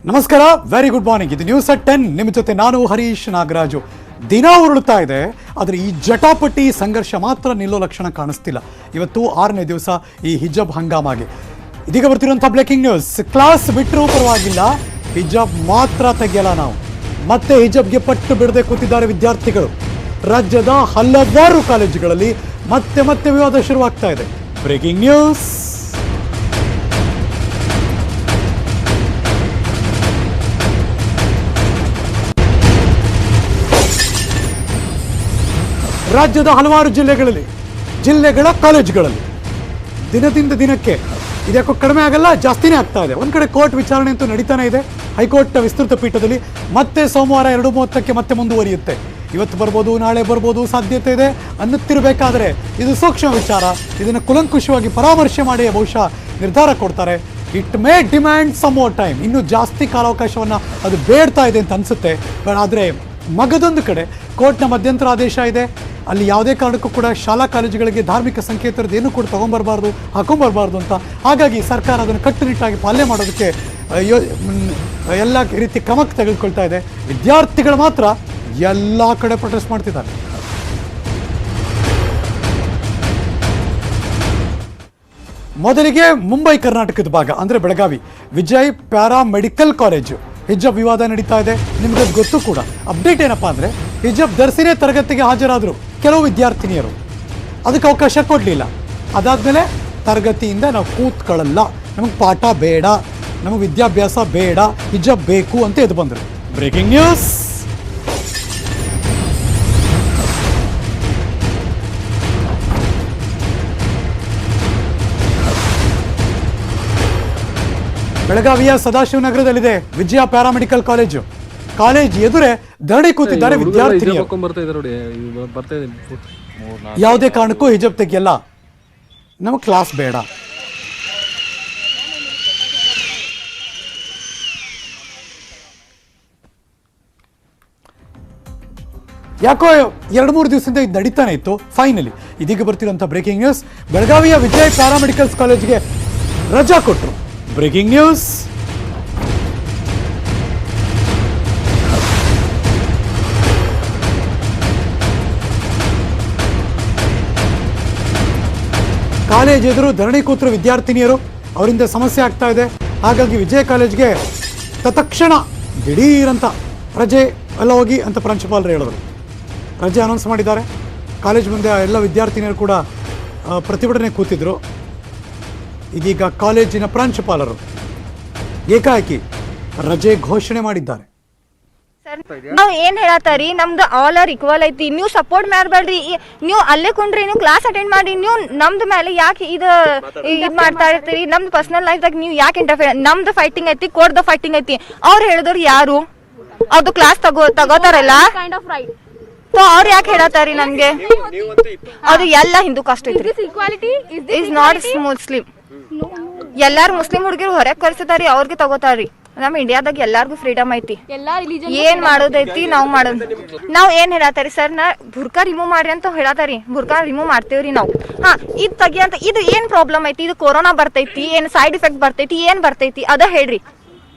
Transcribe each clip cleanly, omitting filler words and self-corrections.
ನಮಸ್ಕಾರ, very good morning. ಇದು news at 10. ನಿಮ್ಮ ಜೊತೆ ನಾನು ಹರೀಶ್ ನಾಗರಾಜು. ದಿನ ಉರುಳ್ತಾ ಇದೆ, ಆದರೆ ಈ ಜಟಾಪಟಿ ಸಂಘರ್ಷ ಮಾತ್ರ ನಿಲ್ಲೋ ಲಕ್ಷಣ ಕಾಣಿಸ್ತಿಲ್ಲ. ಇವತ್ತು 6ನೇ ದಿವಸ ಈ ಹಿಜಾಬ್ ಹಂಗಾಮಾಗೆ. ಇದೀಗ ಬರ್ತಿರುವಂಥ ಬ್ರೇಕಿಂಗ್ ನ್ಯೂಸ್. ಕ್ಲಾಸ್ ಬಿಟ್ಟರೂ ಪರವಾಗಿಲ್ಲ, ಹಿಜಾಬ್ ಮಾತ್ರ ತೆಗೆಯಲ್ಲ ನಾವು. ಮತ್ತೆ ಹಿಜಾಬ್ಗೆ ಪಟ್ಟು ಬಿಡದೆ ಕೂತಿದ್ದಾರೆ ವಿದ್ಯಾರ್ಥಿಗಳು. ರಾಜ್ಯದ ಹಲವಾರು ಕಾಲೇಜುಗಳಲ್ಲಿ ಮತ್ತೆ ಮತ್ತೆ ವಿವಾದ ಶುರುವಾಗ್ತಾ ಇದೆ. Breaking news. ರಾಜ್ಯದ ಹಲವಾರು ಜಿಲ್ಲೆಗಳ ಕಾಲೇಜುಗಳಲ್ಲಿ ದಿನದಿಂದ ದಿನಕ್ಕೆ ಇದ್ಯಾಕೋ ಕಡಿಮೆ ಆಗಲ್ಲ, ಜಾಸ್ತಿನೇ ಆಗ್ತಾ ಇದೆ. ಒಂದು ಕಡೆ ಕೋರ್ಟ್ ವಿಚಾರಣೆ ಅಂತೂ ನಡೀತಾನೆ ಇದೆ. ಹೈಕೋರ್ಟ್ ವಿಸ್ತೃತ ಪೀಠದಲ್ಲಿ ಮತ್ತೆ ಸೋಮವಾರ 2:30ಕ್ಕೆ ಮತ್ತೆ ಮುಂದುವರಿಯುತ್ತೆ. ಇವತ್ತು ಬರ್ಬೋದು, ನಾಳೆ ಬರ್ಬೋದು, ಸಾಧ್ಯತೆ ಇದೆ ಅನ್ನುತ್ತಿರಬೇಕಾದ್ರೆ ಇದು ಸೂಕ್ಷ್ಮ ವಿಚಾರ. ಇದನ್ನು ಕುಲಂಕುಷವಾಗಿ ಪರಾಮರ್ಶೆ ಮಾಡಿ ಬಹುಶಃ ನಿರ್ಧಾರ ಕೊಡ್ತಾರೆ. It may demand some more time. ಇನ್ನೂ ಜಾಸ್ತಿ ಕಾಲಾವಕಾಶವನ್ನು ಅದು ಬೇಡ್ತಾ ಇದೆ ಅಂತ ಅನಿಸುತ್ತೆ. ಆದರೆ ಮಗದೊಂದು ಕಡೆ ಕೋರ್ಟ್ನ ಮಧ್ಯಂತರ ಆದೇಶ ಇದೆ. ಅಲ್ಲಿ ಯಾವುದೇ ಕಾರಣಕ್ಕೂ ಕೂಡ ಶಾಲಾ ಕಾಲೇಜುಗಳಿಗೆ ಧಾರ್ಮಿಕ ಸಂಕೇತರದ್ದು ಏನೂ ಕೂಡ ಹಾಕೊಂಬರ್ಬಾರ್ದು ಅಂತ. ಹಾಗಾಗಿ ಸರ್ಕಾರ ಅದನ್ನು ಕಟ್ಟುನಿಟ್ಟಾಗಿ ಪಾಲನೆ ಮಾಡೋದಕ್ಕೆ ಎಲ್ಲ ರೀತಿ ಕ್ರಮಕ್ಕೆ ತೆಗೆದುಕೊಳ್ತಾ ಇದೆ. ವಿದ್ಯಾರ್ಥಿಗಳು ಮಾತ್ರ ಎಲ್ಲ ಕಡೆ ಪ್ರೊಟೆಸ್ಟ್ ಮಾಡ್ತಿದ್ದಾರೆ. ಮೊದಲಿಗೆ ಮುಂಬೈ ಕರ್ನಾಟಕದ ಭಾಗ ಅಂದರೆ ಬೆಳಗಾವಿ ವಿಜಯ್ ಪ್ಯಾರಾಮೆಡಿಕಲ್ ಕಾಲೇಜು ಹಿಜಾಬ್ ವಿವಾದ ನಡೀತಾ ಇದೆ. ನಿಮ್ಗೆ ಗೊತ್ತು ಕೂಡ. ಅಪ್ಡೇಟ್ ಏನಪ್ಪ ಅಂದರೆ, ಹಿಜಾಬ್ ಧರಿಸಿನೇ ತರಗತಿಗೆ ಹಾಜರಾದರು ಕೆಲವು ವಿದ್ಯಾರ್ಥಿನಿಯರು. ಅದಕ್ಕೆ ಅವಕಾಶ ಕೊಡಲಿಲ್ಲ. ಅದಾದಮೇಲೆ ತರಗತಿಯಿಂದ ನಾವು ಕೂತ್ಕೊಳ್ಳಲ್ಲ, ನಮಗೆ ಪಾಠ ಬೇಡ, ನಮಗೆ ವಿದ್ಯಾಭ್ಯಾಸ ಬೇಡ, ಹಿಜಾಬ್ ಬೇಕು ಅಂತ ಎದ್ದು ಬಂದರು. Breaking news. ಬೆಳಗಾವಿಯ ಸದಾಶಿವನಗರದಲ್ಲಿದೆ ವಿಜಯ ಪ್ಯಾರಾಮೆಡಿಕಲ್ ಕಾಲೇಜು. ಕಾಲೇಜ್ ಎದುರೇ ಧರಣಿ ಕೂತಿದ್ದಾರೆ ವಿದ್ಯಾರ್ಥಿನಿಯರು. ಯಾವುದೇ ಕಾರಣಕ್ಕೂ ಹಿಜಾಬ್ ತೆಗೆಯಲ್ಲ, ನಮಗೆ ಕ್ಲಾಸ್ ಬೇಡ. ಯಾಕೋ 2-3 ದಿವಸದಿಂದ ಇದು ನಡೀತಾನೆ ಇತ್ತು. ಫೈನಲಿ ಇದೀಗ ಬರ್ತಿರುವಂಥ ಬ್ರೇಕಿಂಗ್ ನ್ಯೂಸ್. ಬೆಳಗಾವಿಯ ವಿಜಯ್ ಪ್ಯಾರಾಮೆಡಿಕಲ್ಸ್ ಕಾಲೇಜ್ಗೆ ರಜಾ ಕೊಟ್ಟರು. Breaking news. ಕಾಲೇಜ್ ಎದುರು ಧರಣಿ ಕೂತರು ವಿದ್ಯಾರ್ಥಿನಿಯರು. ಅವರಿಂದ ಸಮಸ್ಯೆ ಆಗ್ತಾ ಇದೆ. ಹಾಗಾಗಿ ವಿಜಯ ಕಾಲೇಜ್ಗೆ ತತ್ಕ್ಷಣ ದಿಢೀರಂತ ರಜೆ ಎಲ್ಲ ಹೋಗಿ ಅಂತ ಪ್ರಾಂಶುಪಾಲರು ಹೇಳಿದ್ರು. ರಜೆ ಅನೌನ್ಸ್ ಮಾಡಿದ್ದಾರೆ. ಕಾಲೇಜ್ ಮುಂದೆ ಎಲ್ಲ ವಿದ್ಯಾರ್ಥಿನಿಯರು ಕೂಡ ಪ್ರತಿಭಟನೆ ಕೂತಿದ್ರು. ಇದೀಗ ಕಾಲೇಜಿನ ಪ್ರಾಂಶುಪಾಲರು ಏಕಾಏಕಿ ರಜೆ ಘೋಷಣೆ ಮಾಡಿದ್ದಾರೆ. ನಾವ್ ಏನ್ ಹೇಳತ್ತಾರಿ, ನಮ್ದು ಆಲ್ ಆರ್ ಈಕ್ವಲ್ ಐತಿ. ನೀವು ಸಪೋರ್ಟ್ ಮಾಡ್ಬೇಡ್ರಿ, ನೀವು ಅಲ್ಲೇ ಕುಂಡ್ರಿ, ನೀವು ಕ್ಲಾಸ್ ಅಟೆಂಡ್ ಮಾಡಿ. ನೀವು ನಮ್ದು ಮೇಲೆ ಯಾಕೆ ಇದ್ ಮಾಡ್ತಾ ಇರ್ತೀರಿ? ನಮ್ದು ಪರ್ಸನಲ್ ಲೈಫ್ದಾಗ ನೀವು ಯಾಕೆ ಇಂಟರ್ಫಿಯರ್? ನಮ್ದು ಫೈಟಿಂಗ್ ಐತಿ, ಕೋರ್ಟ್ದ ಫೈಟಿಂಗ್ ಐತಿ. ಅವ್ರು ಹೇಳಿದವ್ರು ಯಾರು? ಅವ್ರದ್ದು ಕ್ಲಾಸ್ ತಗೋತಾರಲ್ಲ, ಸೊ ಅವ್ರು ಯಾಕೆ ಹೇಳತ್ತಾರಿ ನನ್ಗೆ? ಅದು ಎಲ್ಲ ಹಿಂದೂ ಕಾಸ್ಟ್ ಐತ್ರಿ. Is not Muslim. ಎಲ್ಲಾರು ಮುಸ್ಲಿಂ ಹುಡುಗಿರು ಹೊರಗೆ ಕರ್ಸಿದಾರಿ, ಅವ್ರಿಗೆ ತಗೋತಾರಿ. ನಮ್ಮ ಇಂಡಿಯಾದಾಗ ಎಲ್ಲಾರ್ಗು ಫ್ರೀಡಮ್ ಐತಿ. ಏನ್ ಮಾಡೋದೈತಿ ನಾವು ಮಾಡೋದು. ನಾವ್ ಏನ್ ಹೇಳತ್ತಾರಿ ಸರ್, ನಾ ಬುರ್ಕಾ ರಿಮೂವ್ ಮಾಡ್ರಿ ಅಂತ ಹೇಳತ್ತಾರಿ. ಬುರ್ಕಾ ರಿಮೂವ್ ಮಾಡ್ತೇವ್ರಿ ನಾವು. ಇದ್ ತೆಗಿ ಅಂತ. ಇದು ಏನ್ ಪ್ರಾಬ್ಲಮ್ ಐತಿ? ಇದು ಕೊರೋನಾ ಬರ್ತೈತಿ, ಏನ್ ಸೈಡ್ ಎಫೆಕ್ಟ್ ಬರ್ತೈತಿ, ಏನ್ ಬರ್ತೈತಿ ಅದ ಹೇಳ್ರಿ.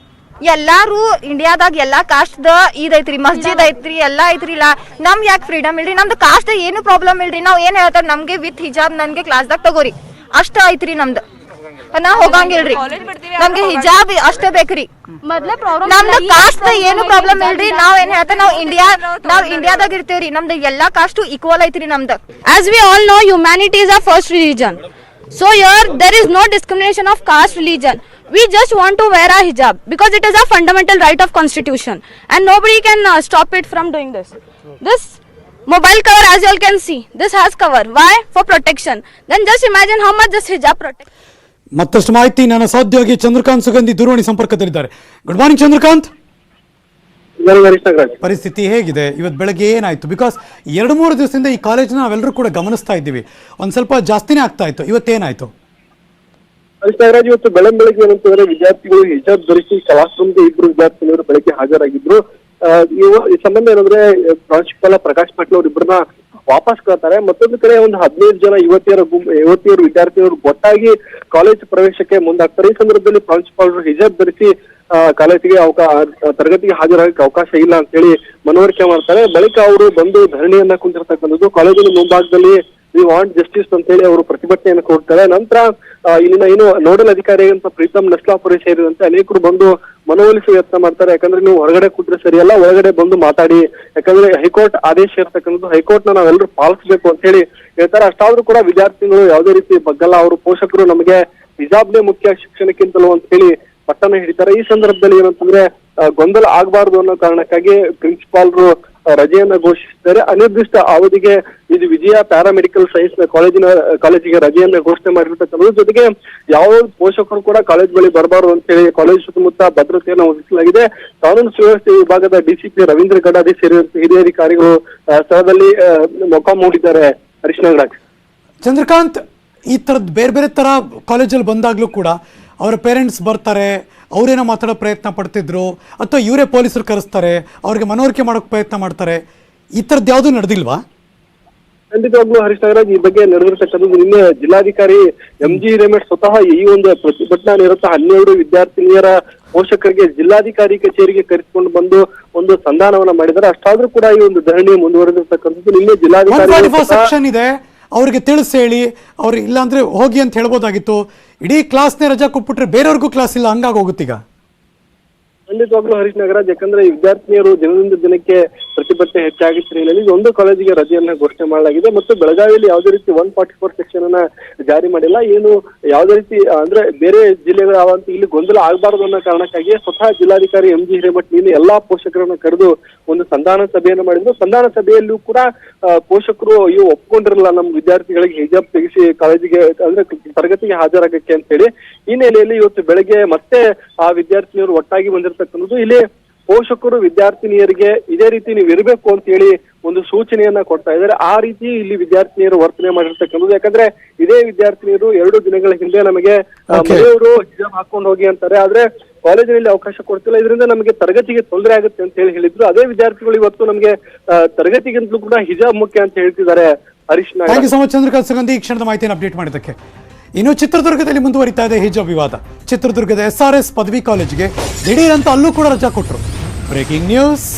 ಎಲ್ಲಾರು ಇಂಡಿಯಾದಾಗ ಎಲ್ಲಾ ಕಾಸ್ಟ್ ದ ಇದೈತ್ರಿ, ಮಸ್ಜಿದ್ ಐತ್ರಿ, ಎಲ್ಲಾ ಐತ್ರಿಲ್ಲ. ನಮ್ ಯಾಕೆ ಫ್ರೀಡಮ್ ಇಲ್ರಿ? ನಮ್ದು ಕಾಸ್ಟ್ ಏನು ಪ್ರಾಬ್ಲಮ್ ಇಲ್ರಿ. ನಾವ್ ಏನ್ ಹೇಳ್ತಾರ, ನಮ್ಗೆ ವಿತ್ ಹಿಜಾಬ್ ನನ್ಗೆ ಕ್ಲಾಸ್ದಾಗ ತಗೋರಿ ಅಷ್ಟ ಐತ್ರಿ. ನಮ್ದು ನಾ ಹೋಗಂಗಿಲ್ರಿ, ನಮ್ಗೆ ಹಿಜಾಬ್ ಅಷ್ಟೇ ಬೇಕ್ರಿ. ನಮ್ದು ಕಾಸ್ಟ್ ಏನು ಪ್ರಾಬ್ಲಮ್ ಇಲ್ರಿ. ನಾವ್ ಏನ್ ಹೇಳ್ತಾರ, ನಾವ್ ಇಂಡಿಯಾದಾಗ ಇರ್ತೇವ್ರಿ. ನಮ್ದು ಎಲ್ಲಾ ಕಾಸ್ಟ್ ಈಕ್ವಲ್ ಐತ್ರಿ ನಮ್ದು. As we all know, humanity is our first religion. So here there is no discrimination of caste, religion. We just want to wear a hijab because it is a fundamental right of constitution and nobody can stop it from doing this. This mobile cover, as you all can see, this has cover. Why? For protection. Then just imagine how much this hijab protects. ಮತ್ತಷ್ಟು ಮಾಹಿತಿ ನನ್ನ ಸಹೋದ್ಯೋಗಿ ಚಂದ್ರಕಾಂತ್ ಸುಗಂಧಿ ದೂರವಾಣಿ ಸಂಪರ್ಕದಲ್ಲಿದ್ದಾರೆ. Good morning Chandrakant. ಪರಿಸ್ಥಿತಿ ಹೇಗಿದೆ? ಇವತ್ತು ಬೆಳಗ್ಗೆ ಏನಾಯ್ತು? ಬಿಕಾಸ್ 2-3 ದಿವಸದಿಂದ ಈ ಕಾಲೇಜ್ನ ನಾವೆಲ್ಲರೂ ಕೂಡ ಗಮನಿಸ್ತಾ ಇದ್ದೀವಿ, ಒಂದ್ ಸ್ವಲ್ಪ ಜಾಸ್ತಿನೇ ಆಗ್ತಾ ಇತ್ತು. ಇವತ್ತೇನಾಯ್ತು? ಇವತ್ತು ಬೆಳಗ್ಗೆ ಏನಂತಂದ್ರೆ, ವಿದ್ಯಾರ್ಥಿಗಳು ಹಿಜಾಬ್ ಧರಿಸಿ ಕ್ಲಾಸ್ ರೂಮ್ಗೆ 2 ವಿದ್ಯಾರ್ಥಿನಿಯರು ಬೆಳಗ್ಗೆ ಹಾಜರಾಗಿದ್ರು. ಈ ಸಂಬಂಧ ಏನಂದ್ರೆ, ಪ್ರಾಂಶುಪಾಲ ಪ್ರಕಾಶ್ ಪಾಟೀಲ್ ಅವ್ರ ಇಬ್ಬರನ್ನ ವಾಪಸ್ ಕಳ್ತಾರೆ. ಮತ್ತೊಂದು ಕಡೆ ಒಂದು 15 ಜನ ಯುವತಿಯರು ವಿದ್ಯಾರ್ಥಿಗಳು ಒಟ್ಟಾಗಿ ಕಾಲೇಜ್ ಪ್ರವೇಶಕ್ಕೆ ಮುಂದಾಗ್ತಾರೆ. ಈ ಸಂದರ್ಭದಲ್ಲಿ ಪ್ರಾಂಶುಪಾಲರು ಹಿಜಾಬ್ ಧರಿಸಿ ಕಾಲೇಜಿಗೆ ತರಗತಿಗೆ ಹಾಜರಾಗಕ್ಕೆ ಅವಕಾಶ ಇಲ್ಲ ಅಂತ ಹೇಳಿ ಮನವರಿಕೆ ಮಾಡ್ತಾರೆ. ಬಳಿಕ ಅವರು ಬಂದು ಧರಣಿಯನ್ನ ಕುಂತಿರ್ತಕ್ಕಂಥದ್ದು. ಕಾಲೇಜಿನ ಮುಂಭಾಗದಲ್ಲಿ ವಿ ವಾಂಟ್ ಜಸ್ಟಿಸ್ ಅಂತ ಹೇಳಿ ಅವರು ಪ್ರತಿಭಟನೆಯನ್ನು ಕೊಡ್ತಾರೆ. ನಂತರ ಇಲ್ಲಿನ ಏನು ನೋಡಲ್ ಅಧಿಕಾರಿ ಅಂತ ಪ್ರೀತಮ್ ನಸ್ಲಾಪುರಿ ಸೇರಿದಂತೆ ಅನೇಕರು ಬಂದು ಮನವೊಲಿಸುವ ಯತ್ನ ಮಾಡ್ತಾರೆ. ಯಾಕಂದ್ರೆ ನೀವು ಹೊರಗಡೆ ಕೂತ್ರೆ ಸರಿಯಲ್ಲ, ಒಳಗಡೆ ಬಂದು ಮಾತಾಡಿ, ಯಾಕಂದ್ರೆ ಹೈಕೋರ್ಟ್ ಆದೇಶ ಇರ್ತಕ್ಕಂಥದ್ದು, ಹೈಕೋರ್ಟ್ ನ ನಾವೆಲ್ಲರೂ ಪಾಲಿಸಬೇಕು ಅಂತ ಹೇಳಿ ಹೇಳ್ತಾರೆ. ಅಷ್ಟಾದ್ರೂ ಕೂಡ ವಿದ್ಯಾರ್ಥಿಗಳು ಯಾವುದೇ ರೀತಿ ಬಗ್ಗಲ್ಲ. ಅವರು ಪೋಷಕರು ನಮಗೆ ಹಿಜಾಬ್ನೇ ಮುಖ್ಯ ಶಿಕ್ಷಣಕ್ಕಿಂತಲೂ ಅಂತ ಹೇಳಿ ಪಟ್ಟಣ ಹಿಡಿತಾರೆ. ಈ ಸಂದರ್ಭದಲ್ಲಿ ಏನಂತಂದ್ರೆ ಗೊಂದಲ ಆಗಬಾರದು ಅನ್ನೋ ಕಾರಣಕ್ಕಾಗಿ ಪ್ರಿನ್ಸಿಪಾಲ್ರು ರಜೆಯನ್ನ ಘೋಷಿಸಿದ್ದಾರೆ. ಅನಿರ್ದಿಷ್ಟ ಅವಧಿಗೆ ಇದು ವಿಜಯ ಪ್ಯಾರಾಮೆಡಿಕಲ್ ಸೈನ್ಸ್ ಕಾಲೇಜಿಗೆ ರಜೆಯನ್ನ ಘೋಷಣೆ ಮಾಡಿರ್ತಕ್ಕಂಥದ್ದು. ಜೊತೆಗೆ ಯಾವ ಪೋಷಕರು ಕೂಡ ಕಾಲೇಜ್ ಬಳಿ ಬರಬಾರದು ಅಂತ ಹೇಳಿ ಕಾಲೇಜ್ ಸುತ್ತಮುತ್ತ ಭದ್ರತೆಯನ್ನು ವಹಿಸಲಾಗಿದೆ. ಕಾನೂನು ಸುವ್ಯವಸ್ಥೆ ವಿಭಾಗದ ಡಿಸಿಪಿ ರವೀಂದ್ರ ಗಡಾದಿ ಸೇರಿದಂತೆ ಹಿರಿಯ ಅಧಿಕಾರಿಗಳು ಸ್ಥಳದಲ್ಲಿ ಮೊಕ್ಕಾಂ ಹೂಡಿದ್ದಾರೆ. ಹರೀಶ್ ನಾಗರಾಜ್. ಚಂದ್ರಕಾಂತ್, ಈ ಥರದ್ದು ಬೇರೆ ಬೇರೆ ಥರ ಕಾಲೇಜಲ್ಲಿ ಬಂದಾಗಲೂ ಕೂಡ ಅವರ ಪೇರೆಂಟ್ಸ್ ಬರ್ತಾರೆ, ಅವರೇನೋ ಮಾತಾಡೋ ಪ್ರಯತ್ನ ಪಡ್ತಿದ್ರು, ಅಥವಾ ಇವರೇ ಪೊಲೀಸರು ಕರೆಸ್ತಾರೆ, ಅವ್ರಿಗೆ ಮನವರಿಕೆ ಮಾಡೋಕೆ ಪ್ರಯತ್ನ ಮಾಡ್ತಾರೆ. ಈ ಥರದ್ದು ಯಾವುದೂ ನಡೆದಿಲ್ವಾ? ಖಂಡಿತವಾಗ್ಲೂ ಹರೀಶ್ ನಾಗರಾಜ್, ಈ ಬಗ್ಗೆ ನಡೆದಿರ್ತಕ್ಕಂಥದ್ದು ನಿನ್ನೆ ಜಿಲ್ಲಾಧಿಕಾರಿ MG ಹಿರೇಮಠ್ ಸ್ವತಃ ಈ ಒಂದು ಪ್ರತಿಭಟನಾ ನಿರತ 12 ವಿದ್ಯಾರ್ಥಿನಿಯರ ಪೋಷಕರಿಗೆ ಜಿಲ್ಲಾಧಿಕಾರಿ ಕಚೇರಿಗೆ ಕರೆಸಿಕೊಂಡು ಬಂದು ಒಂದು ಸಂಧಾನವನ್ನ ಮಾಡಿದ್ದಾರೆ. ಅಷ್ಟಾದ್ರೂ ಕೂಡ ಈ ಒಂದು ಧರಣಿ ಮುಂದುವರೆದಿರ್ತಕ್ಕಂಥದ್ದು. ನಿನ್ನೆ ಜಿಲ್ಲಾಧಿಕಾರಿ ಸೆಕ್ಷನ್ ಇದೆ, ಅವ್ರಿಗೆ ತಿಳಿಸಿ ಹೇಳಿ, ಅವ್ರು ಇಲ್ಲಾಂದ್ರೆ ಹೋಗಿ ಅಂತ ಹೇಳ್ಬೋದಾಗಿತ್ತು. ಇಡೀ ಕ್ಲಾಸ್ನೇ ರಜಾ ಕೊಟ್ಬಿಟ್ರೆ ಬೇರೆಯವ್ರಿಗೂ ಕ್ಲಾಸ್ ಇಲ್ಲ, ಹಂಗಾಗಿ ಹೋಗುತ್ತೀಗ. ಖಂಡಿತವಾಗ್ಲೂ ಹರೀಶ್ ನಾಗರಾಜ್, ಯಾಕಂದ್ರೆ ಈ ವಿದ್ಯಾರ್ಥಿನಿಯರು ದಿನದಿಂದ ದಿನಕ್ಕೆ ಪ್ರತಿಭಟನೆ ಹೆಚ್ಚಾಗಿತ್ತು ಹಿನ್ನೆಲೆಯಲ್ಲಿ ಒಂದು ಕಾಲೇಜಿಗೆ ರಜೆಯನ್ನ ಘೋಷಣೆ ಮಾಡಲಾಗಿದೆ. ಮತ್ತು ಬೆಳಗಾವಿಯಲ್ಲಿ ಯಾವುದೇ ರೀತಿ 144 ಸೆಕ್ಷನ್ ಅನ್ನ ಜಾರಿ ಮಾಡಿಲ್ಲ. ಏನು ಯಾವುದೇ ರೀತಿ ಅಂದ್ರೆ ಬೇರೆ ಜಿಲ್ಲೆಗಳು ಯಾವಂತ ಇಲ್ಲಿ ಗೊಂದಲ ಆಗಬಾರದು ಅನ್ನೋ ಕಾರಣಕ್ಕಾಗಿ ಸ್ವತಃ ಜಿಲ್ಲಾಧಿಕಾರಿ MG ಹಿರೇಮಠ್ ನಿನ್ನೆ ಎಲ್ಲಾ ಪೋಷಕರನ್ನ ಕರೆದು ಒಂದು ಸಂಧಾನ ಸಭೆಯನ್ನು ಮಾಡಿದ್ರು. ಸಂಧಾನ ಸಭೆಯಲ್ಲೂ ಕೂಡ ಪೋಷಕರು ಇವು ಒಪ್ಕೊಂಡಿರಲ್ಲ ನಮ್ಮ ವಿದ್ಯಾರ್ಥಿಗಳಿಗೆ ಹಿಜಾಬ್ ತೆಗಿಸಿ ಕಾಲೇಜಿಗೆ ಅಂದ್ರೆ ತರಗತಿಗೆ ಹಾಜರಾಗಕ್ಕೆ ಅಂತ ಹೇಳಿ. ಈ ಹಿನ್ನೆಲೆಯಲ್ಲಿ ಇವತ್ತು ಬೆಳಗ್ಗೆ ಮತ್ತೆ ಆ ವಿದ್ಯಾರ್ಥಿನಿಯರು ಒಟ್ಟಾಗಿ ಬಂದಿರತಕ್ಕಂಥದ್ದು. ಇಲ್ಲಿ ಪೋಷಕರು ವಿದ್ಯಾರ್ಥಿನಿಯರಿಗೆ ಇದೇ ರೀತಿ ನೀವು ಇರಬೇಕು ಅಂತ ಹೇಳಿ ಒಂದು ಸೂಚನೆಯನ್ನ ಕೊಡ್ತಾ ಇದ್ದಾರೆ. ಆ ರೀತಿ ಇಲ್ಲಿ ವಿದ್ಯಾರ್ಥಿನಿಯರು ವರ್ತನೆ ಮಾಡಿರ್ತಕ್ಕಂಥದ್ದು. ಯಾಕಂದ್ರೆ ಇದೇ ವಿದ್ಯಾರ್ಥಿನಿಯರು 2 ದಿನಗಳ ಹಿಂದೆ ನಮಗೆ ಮನೆಯವರು ಹಿಜಾಬ್ ಹಾಕೊಂಡು ಹೋಗಿ ಅಂತಾರೆ, ಆದ್ರೆ ಕಾಲೇಜಿನಲ್ಲಿ ಅವಕಾಶ ಕೊಡ್ತಿಲ್ಲ, ಇದರಿಂದ ನಮಗೆ ತರಗತಿಗೆ ತೊಂದರೆ ಆಗುತ್ತೆ ಅಂತ ಹೇಳಿ ಹೇಳಿದ್ರು. ಅದೇ ವಿದ್ಯಾರ್ಥಿಗಳು ಇವತ್ತು ನಮಗೆ ತರಗತಿಗಿಂತಲೂ ಕೂಡ ಹಿಜಾಬ್ ಮುಖ್ಯ ಅಂತ ಹೇಳ್ತಿದ್ದಾರೆ. Harish Nagaraj. Thank you so much Chandrakant Sugandhi, ಈ ಕ್ಷಣದ ಮಾಹಿತಿಯನ್ನು ಅಪ್ಡೇಟ್ ಮಾಡಿದ್ದಕ್ಕೆ. ಇನ್ನು ಚಿತ್ರದುರ್ಗದಲ್ಲಿ ಮುಂದುವರಿತಾ ಇದೆ ಹಿಜಾಬ್ ವಿವಾದ. ಚಿತ್ರದುರ್ಗದ SRS ಪದವಿ ಕಾಲೇಜಿಗೆ ದಿಢೀರಂತ ಅಲ್ಲೂ ಕೂಡ ರಜಾ ಕೊಟ್ಟರು. Breaking news.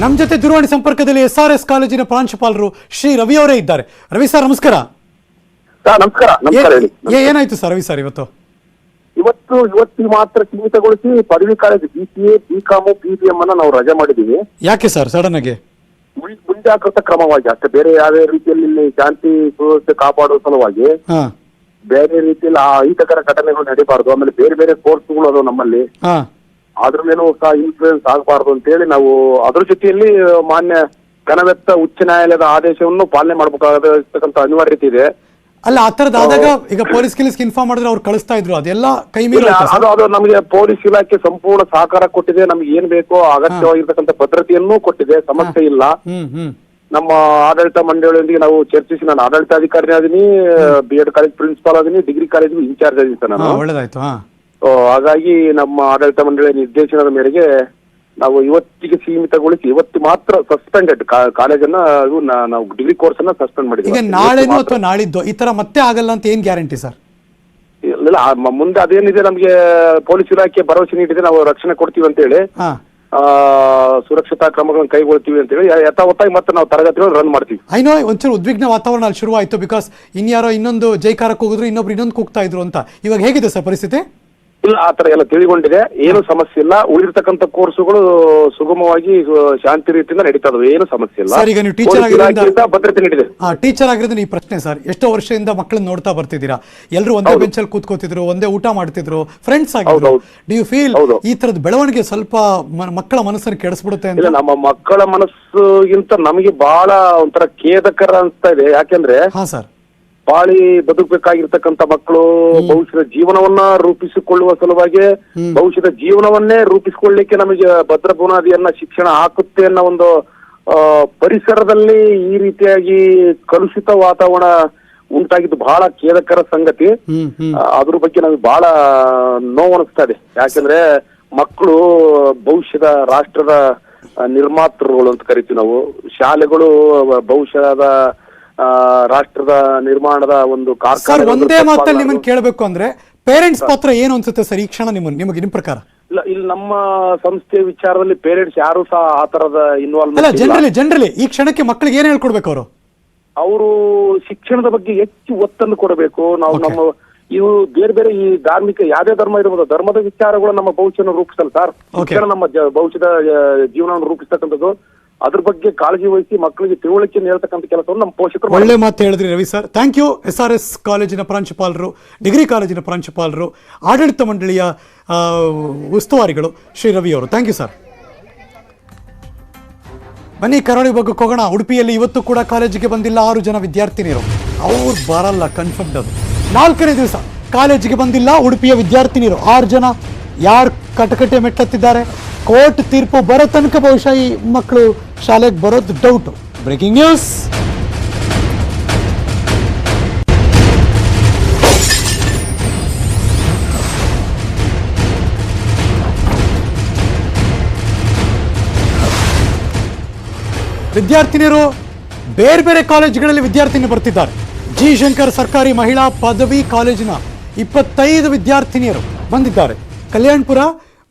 ನಮ್ಮ ಜೊತೆ ದೂರವಾಣಿ ಸಂಪರ್ಕದಲ್ಲಿ SRS ಕಾಲೇಜಿನ ಪ್ರಾಂಶುಪಾಲರು ಶ್ರೀ ರವಿ ಅವರೇ ಇದ್ದಾರೆ. ರವಿ ಸರ್ ನಮಸ್ಕಾರ. ನಮಸ್ಕಾರ. ಏನಾಯ್ತು ಸರ್ ರವಿ ಸರ್ ಇವತ್ತು? ಇವತ್ತಿಗೆ ಮಾತ್ರ ಸೀಮಿತಗೊಳಿಸಿ ಪದವಿ ಕಾಲೇಜು BCA, BCom, PBM ಅನ್ನ ನಾವು ರಜೆ ಮಾಡಿದೀವಿ. ಯಾಕೆ ಸರ್ ಸಡನ್ ಆಗಿ? ಮುಂಜಾಗ್ರತಾ ಕ್ರಮವಾಗಿ ಅಷ್ಟೇ, ಬೇರೆ ಯಾವ ರೀತಿಯಲ್ಲಿ ಇಲ್ಲಿ ಶಾಂತಿ ಸುವ್ಯವಸ್ಥೆ ಕಾಪಾಡುವ ಸಲುವಾಗಿ ಬೇರೆ ರೀತಿಯಲ್ಲಿ ಅಹಿತಕರ ಘಟನೆಗಳು ನಡೀಬಾರ್ದು. ಆಮೇಲೆ ಬೇರೆ ಬೇರೆ ಕೋರ್ಸ್ಗಳು ಅದಾವ ನಮ್ಮಲ್ಲಿ, ಅದ್ರ ಮೇಲೂ ಸಹ ಇನ್ಫ್ಲೂಯೆನ್ಸ್ ಆಗಬಾರ್ದು ಅಂತ ಹೇಳಿ ನಾವು ಅದ್ರ ಜೊತೆಯಲ್ಲಿ ಮಾನ್ಯ ಘನವೆತ್ತ ಉಚ್ಚ ನ್ಯಾಯಾಲಯದ ಆದೇಶವನ್ನು ಪಾಲನೆ ಮಾಡಬೇಕಾಗಿರ್ತಕ್ಕಂಥ ಅನಿವಾರ್ಯತೆ ಇದೆ. ಅಲ್ಲ, ಆ ತರದ್ ಆದಾಗ ಈಗ ಪೊಲೀಸ್ ಇನ್ಫಾರ್ಮ್ ಮಾಡಿದ್ರೆ ಅವ್ರು ಕಳಿಸ್ತಾ ಇದ್ರು, ಅದೆಲ್ಲ ಕೈ ಮೀರಿ ಅದು ನಮಗೆ ಪೊಲೀಸ್ ಇಲಾಖೆ ಸಂಪೂರ್ಣ ಸಹಕಾರ ಕೊಟ್ಟಿದೆ. ನಮ್ಗೆ ಏನ್ ಬೇಕೋ ಅಗತ್ಯವಾಗಿರ್ತಕ್ಕಂಥ ಭದ್ರತೆಯನ್ನು ಕೊಟ್ಟಿದೆ, ಸಮಸ್ಯೆ ಇಲ್ಲ. ನಮ್ಮ ಆಡಳಿತ ಮಂಡಳಿಯೊಂದಿಗೆ ನಾವು ಚರ್ಚಿಸಿ, ನಾನು ಆಡಳಿತಾಧಿಕಾರಿ ಅದೀನಿ, B.Ed ಕಾಲೇಜ್ ಪ್ರಿನ್ಸಿಪಾಲ್ ಅದೀನಿ, ಡಿಗ್ರಿ ಕಾಲೇಜ್ ಇನ್ಚಾರ್ಜ್ ಅದೀನಿ ಸರ್ ನಾನು. ಒಳ್ಳೇದಾಯ್ತು. ಹಾಗಾಗಿ ನಮ್ಮ ಆಡಳಿತ ಮಂಡಳಿಯ ನಿರ್ದೇಶನದ ಮೇರೆಗೆ ನಾವು ಇವತ್ತಿಗೆ ಸೀಮಿತಗೊಳಿಸಿ ಇವತ್ತು ಮಾತ್ರ ಸಸ್ಪೆಂಡೆಡ್ ಕಾಲೇಜನ್ನ ನಾವು ಡಿಗ್ರಿ ಕೋರ್ಸ್ ಅನ್ನ ಸಸ್ಪೆಂಡ್ ಮಾಡಿದ್ವಿ. ಈಗ ನಾಳೆನೋ ಅಥವಾ ನಾಳಿದ್ದು ಈ ತರ ಮತ್ತೆ ಆಗಲ್ಲ ಅಂತ ಏನ್ ಗ್ಯಾರಂಟಿ ಸರ್? ಇಲ್ಲ, ಮುಂದೆ ಅದೇನಿದೆ ನಮ್ಗೆ ಪೊಲೀಸ್ ಇಲಾಖೆ ಭರವಸೆ ನೀಡಿದೆ, ನಾವು ರಕ್ಷಣೆ ಕೊಡ್ತೀವಿ ಅಂತ ಹೇಳಿ, ಸುರಕ್ಷತಾ ಕ್ರಮಗಳನ್ನು ಕೈಗೊಳ್ತೀವಿ ಅಂತ ಹೇಳಿ ಯಥಾವತ್ತಾಗಿ ಮತ್ತೆ ನಾವು ತರಗತಿಗಳನ್ನು ರನ್ ಮಾಡ್ತೀವಿ. ಐನೋ ಒಂಚೂರು ಉದ್ವಿಗ್ನ ವಾತಾವರಣ ಅಲ್ಲಿ ಶುರುವಾಯಿತು, ಬಿಕಾಸ್ ಇನ್ಯಾರೋ ಇನ್ನೊಂದು ಜೈಕಾರಕ್ಕೆ ಹೋಗಿದ್ರು, ಇನ್ನೊಬ್ರು ಇನ್ನೊಂದು ಕೂಗ್ತಾ ಇದ್ರು ಅಂತ. ಇವಾಗ ಹೇಗಿದೆ ಸರ್ ಪರಿಸ್ಥಿತಿ? ಇಲ್ಲ, ಆತರ ಎಲ್ಲ ತಿಳಿಗೊಂಡಿದೆ, ಏನು ಸಮಸ್ಯೆ ಇಲ್ಲ. ಉಳಿದಿರ್ತಕ್ಕಂಥ ಕೋರ್ಸುಗಳು ಸುಗಮವಾಗಿ ಶಾಂತಿ ರೀತಿಯಿಂದ ನಡೀತಾ ಇದಾವೆ, ಏನು ಸಮಸ್ಯೆ ಇಲ್ಲ. ಸರ್, ಈಗ ನೀವು ಟೀಚರ್ ಆಗಿರೋದ್ರಿಂದ ಭದ್ರತೆ ನೀಡಿದೆ. ಟೀಚರ್ ಆಗಿರೋದ್ರಿಂದ ಈ ಪ್ರಶ್ನೆ ಸರ್, ಎಷ್ಟೋ ವರ್ಷದಿಂದ ಮಕ್ಕಳನ್ನ ನೋಡ್ತಾ ಬರ್ತಿದ್ದೀರಾ, ಎಲ್ಲರೂ ಒಂದೇ ಬೆಂಚಲ್ಲಿ ಕೂತ್ಕೋತಿದ್ರು, ಒಂದೇ ಊಟ ಮಾಡ್ತಿದ್ರು, ಫ್ರೆಂಡ್ಸ್ ಆಗಿದ್ರು. ಡು ಯು ಫೀಲ್ ಈ ತರದ ಬೆಳವಣಿಗೆ ಸ್ವಲ್ಪ ಮಕ್ಕಳ ಮನಸ್ಸನ್ನು ಕೆಡಿಸ್ಬಿಡುತ್ತೆ ಅಂತ? ನಮ್ಮ ಮಕ್ಕಳ ಮನಸ್ಸುಗಿಂತ ನಮಗೆ ಬಹಳ ಒಂಥರ ಖೇದಕರ ಅನ್ಸ್ತಾ ಇದೆ. ಯಾಕೆಂದ್ರೆ ಸರ್, ಬಾಳಿ ಬದುಕಬೇಕಾಗಿರ್ತಕ್ಕಂಥ ಮಕ್ಕಳು ಭವಿಷ್ಯದ ಜೀವನವನ್ನ ರೂಪಿಸಿಕೊಳ್ಳುವ ಸಲುವಾಗಿ ಭವಿಷ್ಯದ ಜೀವನವನ್ನೇ ರೂಪಿಸಿಕೊಳ್ಳಿಕ್ಕೆ ನಮಗೆ ಭದ್ರ ಬುನಾದಿಯನ್ನ ಶಿಕ್ಷಣ ಹಾಕುತ್ತೆ ಅನ್ನೋ ಒಂದು ಪರಿಸರದಲ್ಲಿ ಈ ರೀತಿಯಾಗಿ ಕಲುಷಿತ ವಾತಾವರಣ ಉಂಟಾಗಿದ್ದು ಬಹಳ ಖೇದಕರ ಸಂಗತಿ. ಅದ್ರ ಬಗ್ಗೆ ನಮಗೆ ಬಹಳ ನೋವು ಅನಿಸ್ತಾ ಇದೆ. ಯಾಕೆಂದ್ರೆ ಮಕ್ಕಳು ಭವಿಷ್ಯದ ರಾಷ್ಟ್ರದ ನಿರ್ಮಾತೃಗಳು ಅಂತ ಕರಿತೀವಿ ನಾವು. ಶಾಲೆಗಳು ಭವಿಷ್ಯದ ರಾಷ್ಟ್ರದ ನಿರ್ಮಾಣದ ಒಂದು ಸರ್, ಒಂದೇ ಮಾತಲ್ಲಿ ನಿಮ್ಮನ್ನ ಕೇಳಬೇಕು ಅಂದ್ರೆ ಪೇರೆಂಟ್ಸ್ ಪಾತ್ರ ಏನು ಅನ್ಸುತ್ತೆ ಸರ್ ಈ ಕ್ಷಣ ನಿಮಗೆ ನಿಮ್ಮ ಪ್ರಕಾರ? ಇಲ್ಲ, ಇಲ್ಲಿ ನಮ್ಮ ಸಂಸ್ಥೆ ವಿಚಾರದಲ್ಲಿ ಪೇರೆಂಟ್ಸ್ ಯಾರು ಸಹ ಆ ತರದ ಅಲ್ಲ, ಇನ್ವಾಲ್ವ್ಮೆಂಟ್ ಜನರಲಿ ಈ ಕ್ಷಣಕ್ಕೆ ಮಕ್ಕಳಿಗೆ ಏನ್ ಹೇಳ್ಕೊಡ್ಬೇಕು ಅವರು ಶಿಕ್ಷಣದ ಬಗ್ಗೆ ಹೆಚ್ಚು ಒತ್ತನ್ನು ಕೊಡಬೇಕು. ನಾವು ನಮ್ಮ ಇವು ಬೇರೆ ಬೇರೆ ಈ ಧಾರ್ಮಿಕ ಯಾವುದೇ ಧರ್ಮ ಇರ್ಬೋದು, ಧರ್ಮದ ವಿಚಾರಗಳು ನಮ್ಮ ಭವಿಷ್ಯನ ರೂಪಿಸಲ್ಲ ಸರ್. ಶಿಕ್ಷಣ ನಮ್ಮ ಭವಿಷ್ಯದ ಜೀವನವನ್ನು ರೂಪಿಸ್ತಕ್ಕಂಥದ್ದು. ಅದ್ರ ಬಗ್ಗೆ ಕಾಳಜಿ ವಹಿಸಿ ಮಕ್ಕಳಿಗೆ ತಿಳುವಳಿಕೆಯನ್ನು ಹೇಳ್ತಕ್ಕಂಥ ಕೆಲಸವನ್ನು ನಮ್ಮ ಪೋಷಕರು. ಒಳ್ಳೆ ಮಾತು ಹೇಳಿದ್ರಿ Ravi sir, thank you. SRS ಕಾಲೇಜಿನ ಪ್ರಾಂಶುಪಾಲರು, ಡಿಗ್ರಿ ಕಾಲೇಜಿನ ಪ್ರಾಂಶುಪಾಲರು, ಆಡಳಿತ ಮಂಡಳಿಯ ಉಸ್ತುವಾರಿಗಳು ಶ್ರೀ ರವಿ ಅವರು, ಥ್ಯಾಂಕ್ ಯು ಸರ್. ಬನ್ನಿ ಕರಾವಳಿ ಭಾಗಕ್ಕೆ ಹೋಗೋಣ. ಉಡುಪಿಯಲ್ಲಿ ಇವತ್ತು ಕೂಡ ಕಾಲೇಜಿಗೆ ಬಂದಿಲ್ಲ 6 ಜನ ವಿದ್ಯಾರ್ಥಿನಿಯರು. ಅವ್ರು ಬರಲ್ಲ, ಕನ್ಫರ್ಮ್ಡ್ ಅದು. 4ನೇ ದಿವಸ ಕಾಲೇಜಿಗೆ ಬಂದಿಲ್ಲ ಉಡುಪಿಯ ವಿದ್ಯಾರ್ಥಿನಿಯರು 6 ಜನ. ಯಾರು ಕಟಕಟೆ ಮೆಟ್ಟತ್ತಿದ್ದಾರೆ. ಕೋರ್ಟ್ ತೀರ್ಪು ಬರೋ ತನಕ ಬಹುಶಃ ಈ ಮಕ್ಕಳು ಶಾಲೆಗೆ ಬರೋದು ಡೌಟು. Breaking news. ವಿದ್ಯಾರ್ಥಿನಿಯರು ಬೇರೆ ಬೇರೆ ಕಾಲೇಜುಗಳಲ್ಲಿ ವಿದ್ಯಾರ್ಥಿನಿ ಬರ್ತಿದ್ದಾರೆ. ಜಿ ಶಂಕರ್ ಸರ್ಕಾರಿ ಮಹಿಳಾ ಪದವಿ ಕಾಲೇಜಿನ 25 ವಿದ್ಯಾರ್ಥಿನಿಯರು ಬಂದಿದ್ದಾರೆ. ಕಲ್ಯಾಣಪುರ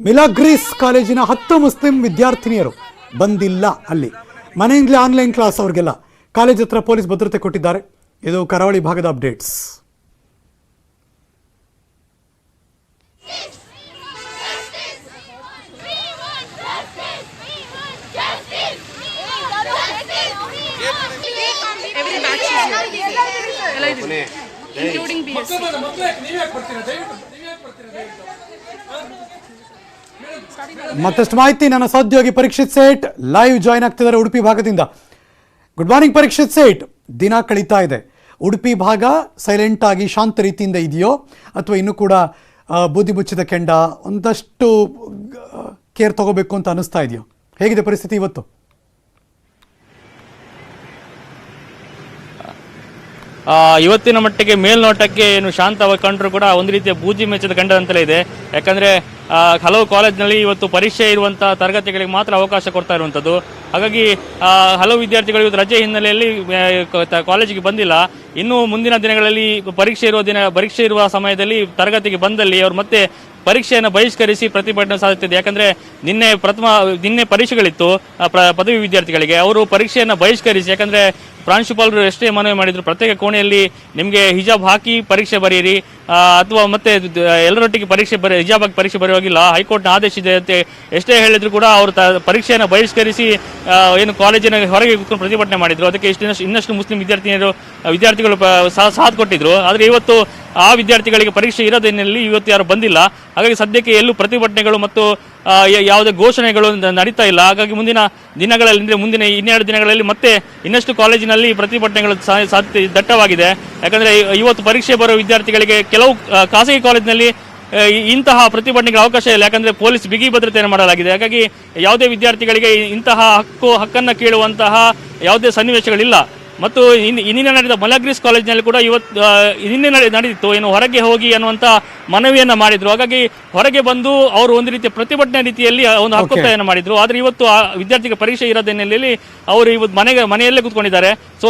ಮಿಲಾಗ್ರೀಸ್ ಕಾಲೇಜಿನ 10 ಮುಸ್ಲಿಂ ವಿದ್ಯಾರ್ಥಿನಿಯರು ಬಂದಿಲ್ಲ. ಅಲ್ಲಿ ಮನೆಯಿಂದಲೇ ಆನ್ಲೈನ್ ಕ್ಲಾಸ್ ಅವ್ರಿಗೆಲ್ಲ. ಕಾಲೇಜ್ ಹತ್ರ ಪೊಲೀಸ್ ಭದ್ರತೆ ಕೊಟ್ಟಿದ್ದಾರೆ. ಇದು ಕರಾವಳಿ ಭಾಗದ ಅಪ್ಡೇಟ್ಸ್. including BSc. ಮತ್ತಷ್ಟು ಮಾಹಿತಿ ನನ್ನ ಸಹೋದ್ಯೋಗಿ ಪರೀಕ್ಷಿತ್ ಸೇಠ್ ಲೈವ್ ಜಾಯ್ನ್ ಆಗ್ತಿದ್ದಾರೆ ಉಡುಪಿ ಭಾಗದಿಂದ. Good morning Parikshit Seth. ದಿನ ಕಳೀತಾ ಇದೆ. ಉಡುಪಿ ಭಾಗ ಸೈಲೆಂಟ್ ಆಗಿ ಶಾಂತ ರೀತಿಯಿಂದ ಇದೆಯೋ ಅಥವಾ ಇನ್ನೂ ಕೂಡ ಬೂದಿ ಮುಚ್ಚಿದ ಕೆಂಡ, ಒಂದಷ್ಟು ಕೇರ್ ತಗೋಬೇಕು ಅಂತ ಅನಿಸ್ತಾ ಇದೆಯೋ? ಹೇಗಿದೆ ಪರಿಸ್ಥಿತಿ ಇವತ್ತು? ಇವತ್ತಿನ ಮಟ್ಟಿಗೆ ಮೇಲ್ನೋಟಕ್ಕೆ ಏನು ಶಾಂತವಾಗಿ ಕಂಡ್ರು ಕೂಡ ಒಂದು ರೀತಿಯ ಬೂದಿ ಮೆಚ್ಚದ ಕಂಡಂತಲೇ ಇದೆ. ಯಾಕಂದ್ರೆ ಹಲವು ಕಾಲೇಜಿನಲ್ಲಿ ಇವತ್ತು ಪರೀಕ್ಷೆ ಇರುವಂತಹ ತರಗತಿಗಳಿಗೆ ಮಾತ್ರ ಅವಕಾಶ ಕೊಡ್ತಾ ಇರುವಂಥದ್ದು. ಹಾಗಾಗಿ ಹಲವು ವಿದ್ಯಾರ್ಥಿಗಳು ಇವತ್ತು ರಜೆ ಹಿನ್ನೆಲೆಯಲ್ಲಿ ಕಾಲೇಜಿಗೆ ಬಂದಿಲ್ಲ. ಇನ್ನು ಮುಂದಿನ ದಿನಗಳಲ್ಲಿ ಪರೀಕ್ಷೆ ಇರುವ ಸಮಯದಲ್ಲಿ ತರಗತಿಗೆ ಬಂದಲ್ಲಿ ಅವರು ಮತ್ತೆ ಪರೀಕ್ಷೆಯನ್ನು ಬಹಿಷ್ಕರಿಸಿ ಪ್ರತಿಭಟನೆ ಸಾಧಿಸುತ್ತಿದೆ. ಯಾಕಂದ್ರೆ ನಿನ್ನೆ ಪರೀಕ್ಷೆಗಳಿತ್ತು ಪದವಿ ವಿದ್ಯಾರ್ಥಿಗಳಿಗೆ. ಅವರು ಪರೀಕ್ಷೆಯನ್ನು ಬಹಿಷ್ಕರಿಸಿ, ಯಾಕಂದ್ರೆ ಪ್ರಾಂಶುಪಾಲರು ಎಷ್ಟೇ ಮನವಿ ಮಾಡಿದ್ರು ಪ್ರತ್ಯೇಕ ಕೋಣೆಯಲ್ಲಿ ನಿಮಗೆ ಹಿಜಾಬ್ ಹಾಕಿ ಪರೀಕ್ಷೆ ಬರೆಯಿರಿ ಅಥವಾ ಮತ್ತೆ ಎಲ್ಲರೊಟ್ಟಿಗೆ ಹಿಜಾಬ್ ಹಾಕಿ ಪರೀಕ್ಷೆ ಬರೆಯುವಾಗಿಲ್ಲ, ಹೈಕೋರ್ಟ್ನ ಆದೇಶ ಇದೆ ಅಂತ ಎಷ್ಟೇ ಹೇಳಿದ್ರು ಕೂಡ ಅವರು ಪರೀಕ್ಷೆಯನ್ನು ಬಹಿಷ್ಕರಿಸಿ ಏನು ಕಾಲೇಜಿನ ಹೊರಗೆ ಕೂತ್ಕೊಂಡು ಪ್ರತಿಭಟನೆ ಮಾಡಿದ್ರು. ಅದಕ್ಕೆ ಇನ್ನಷ್ಟು ಮುಸ್ಲಿಂ ವಿದ್ಯಾರ್ಥಿಗಳು ಸಾಥ್ ಕೊಟ್ಟಿದ್ರು. ಆದರೆ ಇವತ್ತು ಆ ವಿದ್ಯಾರ್ಥಿಗಳಿಗೆ ಪರೀಕ್ಷೆ ಇರೋದೇನಲ್ಲಿ ಇವತ್ತು ಯಾರು ಬಂದಿಲ್ಲ. ಹಾಗಾಗಿ ಸದ್ಯಕ್ಕೆ ಎಲ್ಲೂ ಪ್ರತಿಭಟನೆಗಳು ಮತ್ತು ಯಾವುದೇ ಘೋಷಣೆಗಳು ನಡೀತಾ ಇಲ್ಲ. ಹಾಗಾಗಿ ಮುಂದಿನ ದಿನಗಳಲ್ಲಿ ಅಂದರೆ ಮುಂದಿನ 12 ದಿನಗಳಲ್ಲಿ ಮತ್ತೆ ಇನ್ನಷ್ಟು ಕಾಲೇಜಿನಲ್ಲಿ ಪ್ರತಿಭಟನೆಗಳು ಸಾಧ್ಯತೆ ದಟ್ಟವಾಗಿದೆ. ಯಾಕಂದರೆ ಇವತ್ತು ಪರೀಕ್ಷೆ ಬರೋ ವಿದ್ಯಾರ್ಥಿಗಳಿಗೆ ಕೆಲವು ಖಾಸಗಿ ಕಾಲೇಜಿನಲ್ಲಿ ಇಂತಹ ಪ್ರತಿಭಟನೆಗೆ ಅವಕಾಶ ಇಲ್ಲ. ಯಾಕಂದರೆ ಪೊಲೀಸ್ ಬಿಗಿ ಭದ್ರತೆಯನ್ನು ಮಾಡಲಾಗಿದೆ. ಹಾಗಾಗಿ ಯಾವುದೇ ವಿದ್ಯಾರ್ಥಿಗಳಿಗೆ ಇಂತಹ ಹಕ್ಕನ್ನು ಕೇಳುವಂತಹ ಯಾವುದೇ ಸನ್ನಿವೇಶಗಳಿಲ್ಲ. ಮತ್ತು ನಿನ್ನೆ ನಡೆದ ಮಲಗ್ರೀಸ್ ಕಾಲೇಜಿನಲ್ಲಿ ಕೂಡ ನಿನ್ನೆ ನಡೆದಿತ್ತು ಏನು ಹೊರಗೆ ಹೋಗಿ ಅನ್ನುವಂಥ ಮನವಿಯನ್ನು ಮಾಡಿದ್ರು. ಹಾಗಾಗಿ ಹೊರಗೆ ಬಂದು ಅವರು ಒಂದು ರೀತಿಯ ಪ್ರತಿಭಟನೆ ರೀತಿಯಲ್ಲಿ ಒಂದು ಹಕ್ಕೊತ್ತಾಯವನ್ನು ಮಾಡಿದ್ರು. ಆದರೆ ಇವತ್ತು ಆ ವಿದ್ಯಾರ್ಥಿಗೆ ಪರೀಕ್ಷೆ ಇರೋದ ಹಿನ್ನೆಲೆಯಲ್ಲಿ ಅವರು ಇವತ್ತು ಮನೆಯಲ್ಲೇ ಕೂತ್ಕೊಂಡಿದ್ದಾರೆ. ಸೊ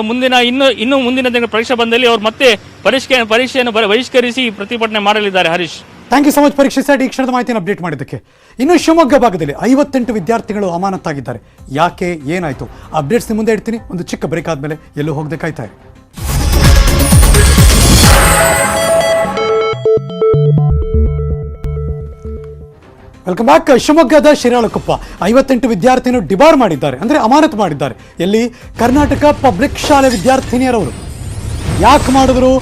ಇನ್ನು ಮುಂದಿನ ದಿನ ಪರೀಕ್ಷೆ ಬಂದಲ್ಲಿ ಅವರು ಮತ್ತೆ ಪರೀಕ್ಷೆಯನ್ನು ಬಹಿಷ್ಕರಿಸಿ ಪ್ರತಿಭಟನೆ ಮಾಡಲಿದ್ದಾರೆ. Harish, thank you so much ಪರೀಕ್ಷೆ ಸರ್, ಈ ಕ್ಷಣದ ಮಾಹಿತಿಯನ್ನು ಅಪ್ಡೇಟ್ ಮಾಡಿದ್ದಕ್ಕೆ. ಇನ್ನು ಶಿವಮೊಗ್ಗ ಭಾಗದಲ್ಲಿ 58 ವಿದ್ಯಾರ್ಥಿಗಳು ಅಮಾನತಾಗಿದ್ದಾರೆ. ಯಾಕೆ, ಏನಾಯಿತು? ಅಪ್ಡೇಟ್ಸ್ ಮುಂದೆ ಇಡ್ತೀನಿ. ಒಂದು ಚಿಕ್ಕ ಬ್ರೇಕ್ ಆದಮೇಲೆ ಎಲ್ಲೂ ಹೋಗದೆ ಕಾಯ್ತಾ ಇರಿ. Welcome back. ಶಿವಮೊಗ್ಗದ ಶಿರಾಳಕೊಪ್ಪ 58 ವಿದ್ಯಾರ್ಥಿನಿಯರು ಡಿಬಾರ್ ಮಾಡಿದ್ದಾರೆ, ಅಂದರೆ ಅಮಾನತು ಮಾಡಿದ್ದಾರೆ. ಎಲ್ಲಿ? ಕರ್ನಾಟಕ ಪಬ್ಲಿಕ್ ಶಾಲೆ ವಿದ್ಯಾರ್ಥಿನಿಯರವರು. ಯಾಕೆ ಮಾಡಿದ್ರು?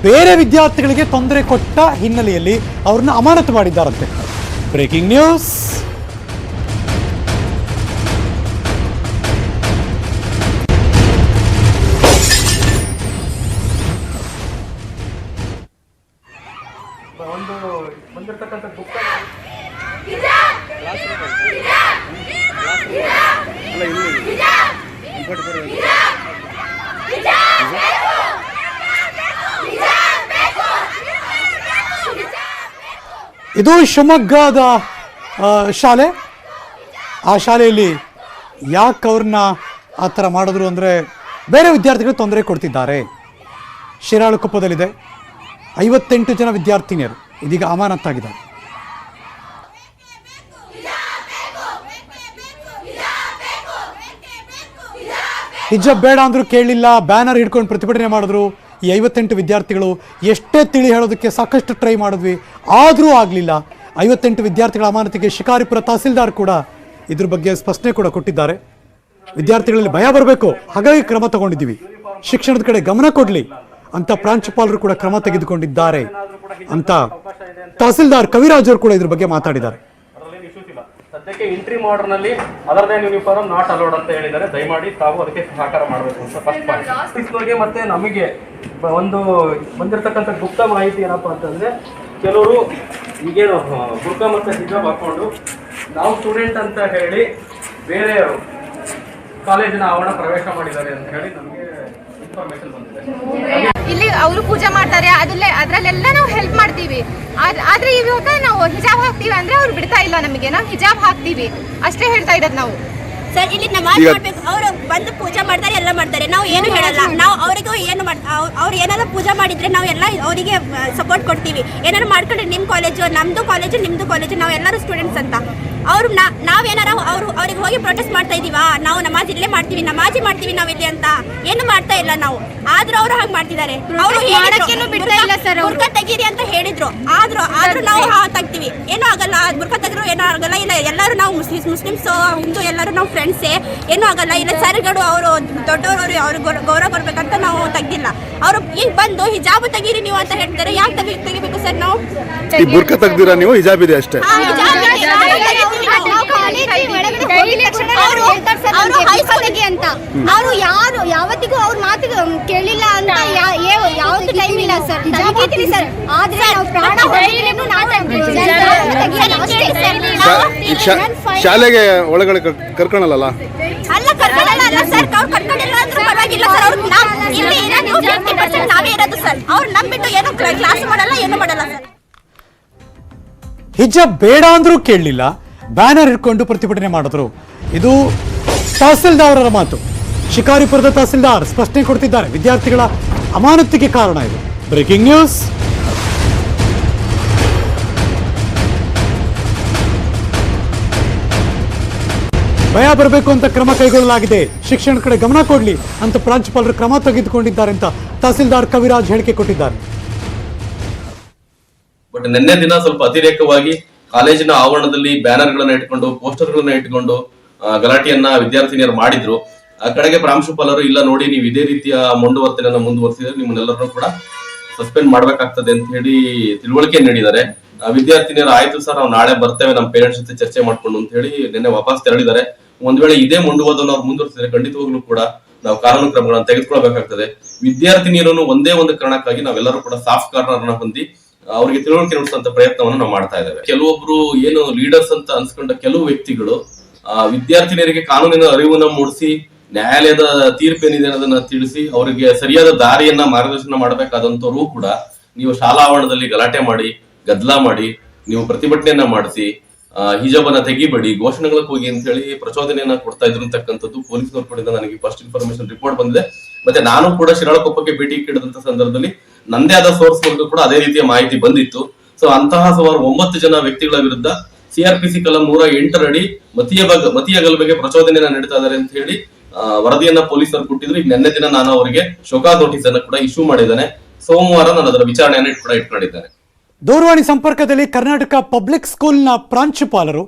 ಬೇರೆ ವಿದ್ಯಾರ್ಥಿಗಳಿಗೆ ತೊಂದರೆ ಕೊಟ್ಟ ಹಿನ್ನೆಲೆಯಲ್ಲಿ ಅವ್ರನ್ನ ಅಮಾನತು ಮಾಡಿದ್ದಾರಂತೆ. Breaking news. ಇದು ಶಿವಮೊಗ್ಗದ ಶಾಲೆ. ಆ ಶಾಲೆಯಲ್ಲಿ ಯಾಕೆ ಅವ್ರನ್ನ ಆ ಥರ ಮಾಡಿದ್ರು ಅಂದರೆ ಬೇರೆ ವಿದ್ಯಾರ್ಥಿಗಳು ತೊಂದರೆ ಕೊಡ್ತಿದ್ದಾರೆ. ಶಿರಾಳಕೊಪ್ಪದಲ್ಲಿದೆ 58 ಜನ ವಿದ್ಯಾರ್ಥಿನಿಯರು ಇದೀಗ ಅಮಾನತ್ತಾಗಿದ್ದಾರೆ. ಹಿಜಾಬ್ ಬೇಡ ಅಂದರೂ ಕೇಳಲಿಲ್ಲ, ಬ್ಯಾನರ್ ಹಿಡ್ಕೊಂಡು ಪ್ರತಿಭಟನೆ ಮಾಡಿದ್ರು. ಈ 58 ವಿದ್ಯಾರ್ಥಿಗಳು ಎಷ್ಟೇ ತಿಳಿ ಹೇಳೋದಕ್ಕೆ ಸಾಕಷ್ಟು ಟ್ರೈ ಮಾಡಿದ್ವಿ, ಆದರೂ ಆಗಲಿಲ್ಲ. 58 ವಿದ್ಯಾರ್ಥಿಗಳ ಅಮಾನತಿಗೆ ಶಿಕಾರಿಪುರ ತಹಸೀಲ್ದಾರ್ ಕೂಡ ಇದ್ರ ಬಗ್ಗೆ ಸ್ಪಷ್ಟನೆ ಕೂಡ ಕೊಟ್ಟಿದ್ದಾರೆ. ವಿದ್ಯಾರ್ಥಿಗಳಲ್ಲಿ ಭಯ ಬರಬೇಕು, ಹಾಗಾಗಿ ಕ್ರಮ ತಗೊಂಡಿದ್ದೀವಿ, ಶಿಕ್ಷಣದ ಕಡೆ ಗಮನ ಕೊಡಲಿ ಅಂತ ಪ್ರಾಂಶುಪಾಲರು ಕೂಡ ಕ್ರಮ ತೆಗೆದುಕೊಂಡಿದ್ದಾರೆ ಅಂತ ತಹಸೀಲ್ದಾರ್ ಕವಿರಾಜ್ ಅವರು ಕೂಡ ಇದ್ರ ಬಗ್ಗೆ ಮಾತಾಡಿದ್ದಾರೆ. ಸದ್ಯಕ್ಕೆ ಎಂಟ್ರಿ ಮಾಡರ್ ನಲ್ಲಿ ಅದರದೇ ಯೂನಿಫಾರ್ಮ್ ನಾಟ್ ಅಲೌಡ್ ಅಂತ ಹೇಳಿದ್ದಾರೆ. ದಯಮಾಡಿ ತಾವು ಅದಕ್ಕೆ ಸಹಕಾರ ಮಾಡಬೇಕು ಅಂತ ಫಸ್ಟ್ ಪಾಯಿಂಟ್. ಮತ್ತೆ ನಮಗೆ ಒಂದು ಬಂದಿರತಕ್ಕಂಥ ಗುಪ್ತ ಮಾಹಿತಿ ಏನಪ್ಪಾ ಅಂತಂದ್ರೆ, ಕೆಲವರು ಈಗೇನು ಬುರ್ಕಾ ಮತ್ತೆ ಹಿಜಾಬ್ ಹಾಕೊಂಡು ನಾವು ಸ್ಟೂಡೆಂಟ್ ಅಂತ ಹೇಳಿ ಬೇರೆ ಕಾಲೇಜಿನ ಆವರಣ ಪ್ರವೇಶ ಮಾಡಿದ್ದಾರೆ ಅಂತ ಹೇಳಿ ನಮಗೆ ಇನ್ಫಾರ್ಮೇಶನ್ ಬಂದಿದೆ. ಇಲ್ಲಿ ಅವರು ಪೂಜೆ ಮಾಡ್ತಾರೆ, ಅದ್ರಲ್ಲೆಲ್ಲ ನಾವು ಹೆಲ್ಪ್ ಮಾಡ್ತೀವಿ. ಆದ್ರೆ ಇವಾಗ ನಾವು ಹಿಜಾಬ್ ಹಾಕ್ತೀವಿ ಅಂದ್ರೆ ಅವ್ರು ಬಿಡ್ತಾ ಇಲ್ಲ ನಮಗೆ. ನಾವು ಹಿಜಾಬ್ ಹಾಕ್ತೀವಿ ಅಷ್ಟೇ ಹೇಳ್ತಾ ಇರೋದು ನಾವು. ಸರ್ ಇಲ್ಲಿ ನಮಾಜ್ ಮಾಡ್ಬೇಕು, ಅವರು ಬಂದು ಪೂಜೆ ಮಾಡ್ತಾರೆ, ಎಲ್ಲ ಮಾಡ್ತಾರೆ, ನಾವು ಏನು ಹೇಳಲ್ಲ. ನಾವು ಅವರಿಗೂ ಏನು ಅವ್ರು ಏನಾದ್ರು ಪೂಜೆ ಮಾಡಿದ್ರೆ ನಾವು ಎಲ್ಲ ಅವರಿಗೆ ಸಪೋರ್ಟ್ ಕೊಡ್ತೀವಿ. ಏನಾದ್ರು ಮಾಡ್ಕೊಂಡ್ರೆ ನಿಮ್ಮ ಕಾಲೇಜು ನಮ್ದು ಕಾಲೇಜು ನಿಮ್ದು ಕಾಲೇಜು, ನಾವು ಎಲ್ಲರೂ ಸ್ಟೂಡೆಂಟ್ಸ್ ಅಂತ. ಅವ್ರು ನಾವೇನಾರ ಅವ್ರಿಗೆ ಹೋಗಿ ಪ್ರೊಟೆಸ್ಟ್ ಮಾಡ್ತಾ ಇದೀವಾ, ನಾವು ನಮಾಜ್ ಇಲ್ಲೇ ಮಾಡ್ತೀವಿ, ನಮಾಜಿ ಮಾಡ್ತೀವಿ ನಾವು ಇಲ್ಲಿ ಅಂತ ಏನು ಮಾಡ್ತಾ ಇಲ್ಲ ನಾವು. ಆದ್ರೂ ಅವರು ಹಾಗೆ ಮಾಡ್ತಿದ್ದಾರೆ. ಅವರು ಬಿಡ್ತಾ ಇಲ್ಲ ಸರ್. ಬುರ್ಕಾ ತೆಗೀರಿ ಅಂತ ಹೇಳಿದ್ರು, ಆದ್ರೂ ನಾವು ತೆಗ್ತೀವಿ, ಏನೂ ಆಗಲ್ಲ. ಬುರ್ಕಾ ತೆಗೆದ್ರು ಏನೂ ಆಗಲ್ಲ. ಇಲ್ಲ ಎಲ್ಲರೂ ನಾವು ಮುಸ್ಲಿಮ್ಸ್ ಹಿಂದೂ ಎಲ್ಲರೂ ನಾವು ಫ್ರೆಂಡ್ಸೇ, ಏನೂ ಆಗಲ್ಲ. ಇಲ್ಲ ಸರ್ಗಳು ಅವರು ದೊಡ್ಡವರು ಅವ್ರಿಗೆ ಗೌರವ ಕೊಡ್ಬೇಕಂತ ನಾವು ತೆಗ್ದಿಲ್ಲ. ಅವರು ಈಗ ಬಂದು ಹಿಜಾಬ್ ತೆಗೀರಿ ನೀವು ಅಂತ ಹೇಳ್ತಾರೆ. ಯಾಕೆ ತೆಗಿಬೇಕು ಸರ್ ನಾವು? ಬುರ್ಕಾ ತೆಗ್ದಿರಾ ನೀವು? ಹಿಜಾಬ್ ಇದೆ ಅಷ್ಟೇ. ಅವರು ಯಾರು ಯಾವತ್ತಿಗೂ ಅವ್ರ ಮಾತಿಗೆ ಕೇಳಿಲ್ಲ ಅಂತ ಯಾವತ್ತು ಟೈಮ್ ಇಲ್ಲ ಸರ್. ತೆಗಿತೀವಿ ಸರ್, ಆದ್ರೆ ನಾವು ಪ್ರಾಣ ಶಾಲೆಗೆ ಒಳಗಡೆ ಕರ್ಕೊಳಲ್ಲ. ಅಲ್ಲ ಕರ್ಕೊಳ್ಳಲ್ಲ ಸರ್, ಅವ್ರು ಕರ್ಕೊಂಡಿಲ್ಲ ಅಂದ್ರೆ ಪರವಾಗಿಲ್ಲ ಸರ್. ಅವ್ರು ಇಲ್ಲಿ ನೀವು 50% ನಾವೇ ಇರೋದು ಸರ್. ಅವ್ರು ನಂಬಿಟ್ಟು ಏನೋ ಕ್ಲಾಸ್ ಮಾಡಲ್ಲ, ಏನು ಮಾಡಲ್ಲ ಸರ್. ಹಿಜಾಬ್ ಬೇಡ ಅಂದ್ರೂ ಕೇಳಲಿಲ್ಲ, ಬ್ಯಾನರ್ ಹಿಡ್ಕೊಂಡು ಪ್ರತಿಭಟನೆ ಮಾಡಿದ್ರು. ಇದು ತಹಸೀಲ್ದಾರ್ ಅವರ ಮಾತು. ಶಿಕಾರಿಪುರದ ತಹಸೀಲ್ದಾರ್ ಸ್ಪಷ್ಟನೆ ಕೊಡ್ತಿದ್ದಾರೆ. ವಿದ್ಯಾರ್ಥಿಗಳ ಅಮಾನತಿಗೆ ಕಾರಣ ಇದು. Breaking news. ಭಯ ಬರಬೇಕು ಅಂತ ಕ್ರಮ ಕೈಗೊಳ್ಳಲಾಗಿದೆ, ಶಿಕ್ಷಣ ಕಡೆ ಗಮನ ಕೊಡಲಿ ಅಂತ ಪ್ರಾಂಶುಪಾಲರು ಕ್ರಮ ತೆಗೆದುಕೊಂಡಿದ್ದಾರೆ ಅಂತ ತಹಸೀಲ್ದಾರ್ ಕವಿರಾಜ್ ಹೇಳಿಕೆ ಕೊಟ್ಟಿದ್ದಾರೆ. ಬಟ್ ನಿನ್ನೆ ದಿನ ಸ್ವಲ್ಪ ಅತಿರೇಕವಾಗಿ ಕಾಲೇಜಿನ ಆವರಣದಲ್ಲಿ ಬ್ಯಾನರ್ ಗಳನ್ನ ಇಟ್ಕೊಂಡು ಪೋಸ್ಟರ್ ಗಳನ್ನ ಇಟ್ಕೊಂಡು ಗಲಾಟೆಯನ್ನ ವಿದ್ಯಾರ್ಥಿನಿಯರು ಮಾಡಿದ್ರು. ಆ ಕಡೆಗೆ ಪ್ರಾಂಶುಪಾಲರು ಇಲ್ಲ ನೋಡಿ, ನೀವು ಇದೇ ರೀತಿಯ ಮುಂದುವರ್ತನೆಯನ್ನ ಮುಂದುವರಿಸಿದ್ರೆ ನಿಮ್ಮನ್ನೆಲ್ಲರನ್ನೂ ಕೂಡ ಸಸ್ಪೆಂಡ್ ಮಾಡ್ಬೇಕಾಗ್ತದೆ ಅಂತ ಹೇಳಿ ತಿಳುವಳಿಕೆ ನೀಡಿದ್ದಾರೆ. ವಿದ್ಯಾರ್ಥಿನಿಯರು ಆಯ್ತು ಸರ್, ನಾವು ನಾಳೆ ಬರ್ತೇವೆ ನಮ್ಮ ಪೇರೆಂಟ್ಸ್ ಜೊತೆ ಚರ್ಚೆ ಮಾಡ್ಕೊಂಡು ಅಂತ ಹೇಳಿ ನಿನ್ನೆ ವಾಪಸ್ ತೆರಳಿದ್ದಾರೆ. ಒಂದ್ ವೇಳೆ ಇದೇ ಮುಂದುವರೆದನ್ನು ಅವ್ರು ಮುಂದುವರಿಸಿದ್ರೆ ಖಂಡಿತವಾಗ್ಲೂ ಕೂಡ ನಾವು ಕಾನೂನು ಕ್ರಮಗಳನ್ನು ತೆಗೆದುಕೊಳ್ಬೇಕಾಗ್ತದೆ. ವಿದ್ಯಾರ್ಥಿನಿಯರನ್ನು ಒಂದೇ ಒಂದು ಕಾರಣಕ್ಕಾಗಿ ನಾವೆಲ್ಲರೂ ಕೂಡ ಸಾಫ್ಟ್ ಕಾರ್ನರ್ ನ ಹೊಂದಿ ಅವರಿಗೆ ತಿಳುವಳಿಕೆ ನಡೆಸುವಂತ ಪ್ರಯತ್ನವನ್ನು ನಾವು ಮಾಡ್ತಾ ಇದ್ದೇವೆ. ಕೆಲವೊಬ್ರು ಏನು ಲೀಡರ್ಸ್ ಅಂತ ಅನ್ಸ್ಕೊಂಡ ಕೆಲವು ವ್ಯಕ್ತಿಗಳು ವಿದ್ಯಾರ್ಥಿನಿಯರಿಗೆ ಕಾನೂನಿನ ಅರಿವನ್ನ ಮೂಡಿಸಿ ನ್ಯಾಯಾಲಯದ ತೀರ್ಪೇನಿದೆ ಅನ್ನೋದನ್ನ ತಿಳಿಸಿ ಅವರಿಗೆ ಸರಿಯಾದ ದಾರಿಯನ್ನ ಮಾರ್ಗದರ್ಶನ ಮಾಡಬೇಕಾದಂತವ್ರು ಕೂಡ ನೀವು ಶಾಲಾ ಆವರಣದಲ್ಲಿ ಗಲಾಟೆ ಮಾಡಿ ಗದ್ದಲ ಮಾಡಿ ನೀವು ಪ್ರತಿಭಟನೆಯನ್ನ ಮಾಡಿಸಿ ಹಿಜಾಬನ್ನ ತೆಗಿಬೇಡಿ, ಘೋಷಣೆಗಳಿಗೆ ಹೋಗಿ ಅಂತ ಹೇಳಿ ಪ್ರಚೋದನೆಯನ್ನ ಕೊಡ್ತಾ ಇದ್ರು ಅಂತಕ್ಕಂಥದ್ದು ಪೊಲೀಸ್ನವ್ರ ಕಡೆಯಿಂದ ನನಗೆ ಫಸ್ಟ್ ಇನ್ಫಾರ್ಮೇಶನ್ ರಿಪೋರ್ಟ್ ಬಂದಿದೆ. ಮತ್ತೆ ನಾನು ಕೂಡ ಶಿರಾಳಕೊಪ್ಪಕ್ಕೆ ಭೇಟಿ ನೀಡಿದಂತ ಸಂದರ್ಭದಲ್ಲಿ ನಂದೇ ಆದ ಸೋರ್ಸ್ ಮೂಲಕ ಕೂಡ ಅದೇ ರೀತಿಯ ಮಾಹಿತಿ ಬಂದಿತ್ತು. ಸೊ ಅಂತಹ ಸುಮಾರು 9 ಜನ ವ್ಯಕ್ತಿಗಳ ವಿರುದ್ಧ CRPC ಕಲಂ 108 ಅಡಿ ಮತೀಯ ಗಲಭೆಗೆ ಪ್ರಚೋದನೆಯನ್ನ ನೀಡ್ತಾ ಇದ್ದಾರೆ ಅಂತ ಹೇಳಿ ವರದಿಯನ್ನ ಪೊಲೀಸರು ಕೊಟ್ಟಿದ್ರು. ಈಗ ನಿನ್ನೆ ದಿನ ನಾನು ಅವರಿಗೆ ಶೋಕಾಸ್ ನೋಟಿಸ್ ಅನ್ನು ಕೂಡ ಇಶ್ಯೂ ಮಾಡಿದ್ದೇನೆ. ಸೋಮವಾರ ನಾನು ಅದರ ವಿಚಾರಣೆಯನ್ನು ಕೂಡ ಇಟ್ಕೊಂಡಿದ್ದೇನೆ. ದೂರವಾಣಿ ಸಂಪರ್ಕದಲ್ಲಿ ಕರ್ನಾಟಕ ಪಬ್ಲಿಕ್ ಸ್ಕೂಲ್ನ ಪ್ರಾಂಶುಪಾಲರು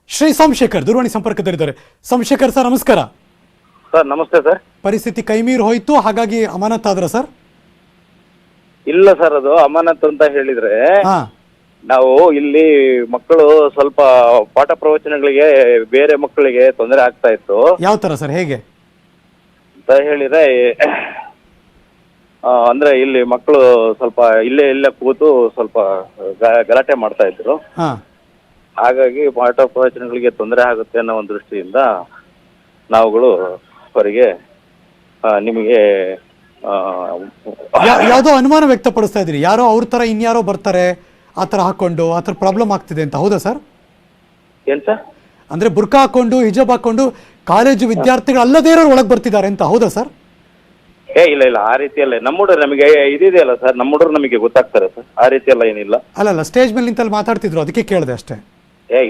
ಶ್ರೀ ಸೋಮಶೇಖರ್ ದೂರವಾಣಿ ಸಂಪರ್ಕದಲ್ಲಿದ್ದಾರೆ. ಸೋಮಶೇಖರ್ ಸರ್, ನಮಸ್ಕಾರ. ಸರ್ ನಮಸ್ತೆ ಸರ್. ಪರಿಸ್ಥಿತಿ ಕೈಮೀರಿ ಹೋಯ್ತು, ಹಾಗಾಗಿ ಅಮಾನತಾದ್ರ ಸರ್? ಇಲ್ಲ ಸರ್, ಅದು ಅಮಾನತ್ ಅಂತ ಹೇಳಿದ್ರೆ ನಾವು ಇಲ್ಲಿ ಮಕ್ಕಳು ಸ್ವಲ್ಪ ಪಾಠ ಪ್ರವಚನಗಳಿಗೆ ಬೇರೆ ಮಕ್ಕಳಿಗೆ ತೊಂದರೆ ಆಗ್ತಾ ಇತ್ತು. ಯಾವ ತರ ಸರ್, ಹೇಗೆ ಅಂತ ಹೇಳಿದ್ರೆ ಅಂದ್ರೆ ಇಲ್ಲಿ ಮಕ್ಕಳು ಸ್ವಲ್ಪ ಇಲ್ಲೇ ಕೂತು ಸ್ವಲ್ಪ ಗಲಾಟೆ ಮಾಡ್ತಾ ಇದ್ರು. ಹಾಗಾಗಿ ಪಾಠ ಪ್ರವಚನಗಳಿಗೆ ತೊಂದರೆ ಆಗುತ್ತೆ ಅನ್ನೋ ಒಂದು ದೃಷ್ಟಿಯಿಂದ ನಾವುಗಳು ಅವರಿಗೆ ನಿಮಗೆ ಯಾವುದೋ ಅನುಮಾನ ವ್ಯಕ್ತಪಡಿಸ್ತಾ ಇದ್ರಿ, ಯಾರೋ ಅವ್ರ ತರ ಇನ್ಯಾರೋ ಬರ್ತಾರೆ ಆ ತರ ಹಾಕೊಂಡು ಆ ತರ ಪ್ರಾಬ್ಲಮ್ ಆಗ್ತಿದೆ ಅಂತ, ಹೌದಾ ಸರ್? ಏನ್ ಸರ್? ಅಂದ್ರೆ ಬುರ್ಕಾ ಹಾಕೊಂಡು ಹಿಜಾಬ್ ಹಾಕೊಂಡು ಕಾಲೇಜು ವಿದ್ಯಾರ್ಥಿಗಳು ಅಲ್ಲದೇ ಇರೋರು ಒಳಗೆ ಬರ್ತಿದ್ದಾರೆ ಅಂತ, ಹೌದಾ ಸರ್? ಇಲ್ಲ ಆ ರೀತಿ ಅಲ್ಲ. ನಮ್ಮ ಹುಡುಗರು ನಮಗೆ ಇದಿದೆಯಲ್ಲ ಸರ್, ನಮ್ಮ ಹುಡುಗರು ನಮಗೆ ಗೊತ್ತಾಗ್ತಾರೆ ಸರ್, ಆ ರೀತಿ ಎಲ್ಲ ಏನಿಲ್ಲ. ಅಲ್ಲ ಸ್ಟೇಜ್ ಮೇಲೆ ನಿಂತಲ್ಲಿ ಮಾತಾಡ್ತಿದ್ರು, ಅದಕ್ಕೆ ಕೇಳಿದೆ ಅಷ್ಟೇ.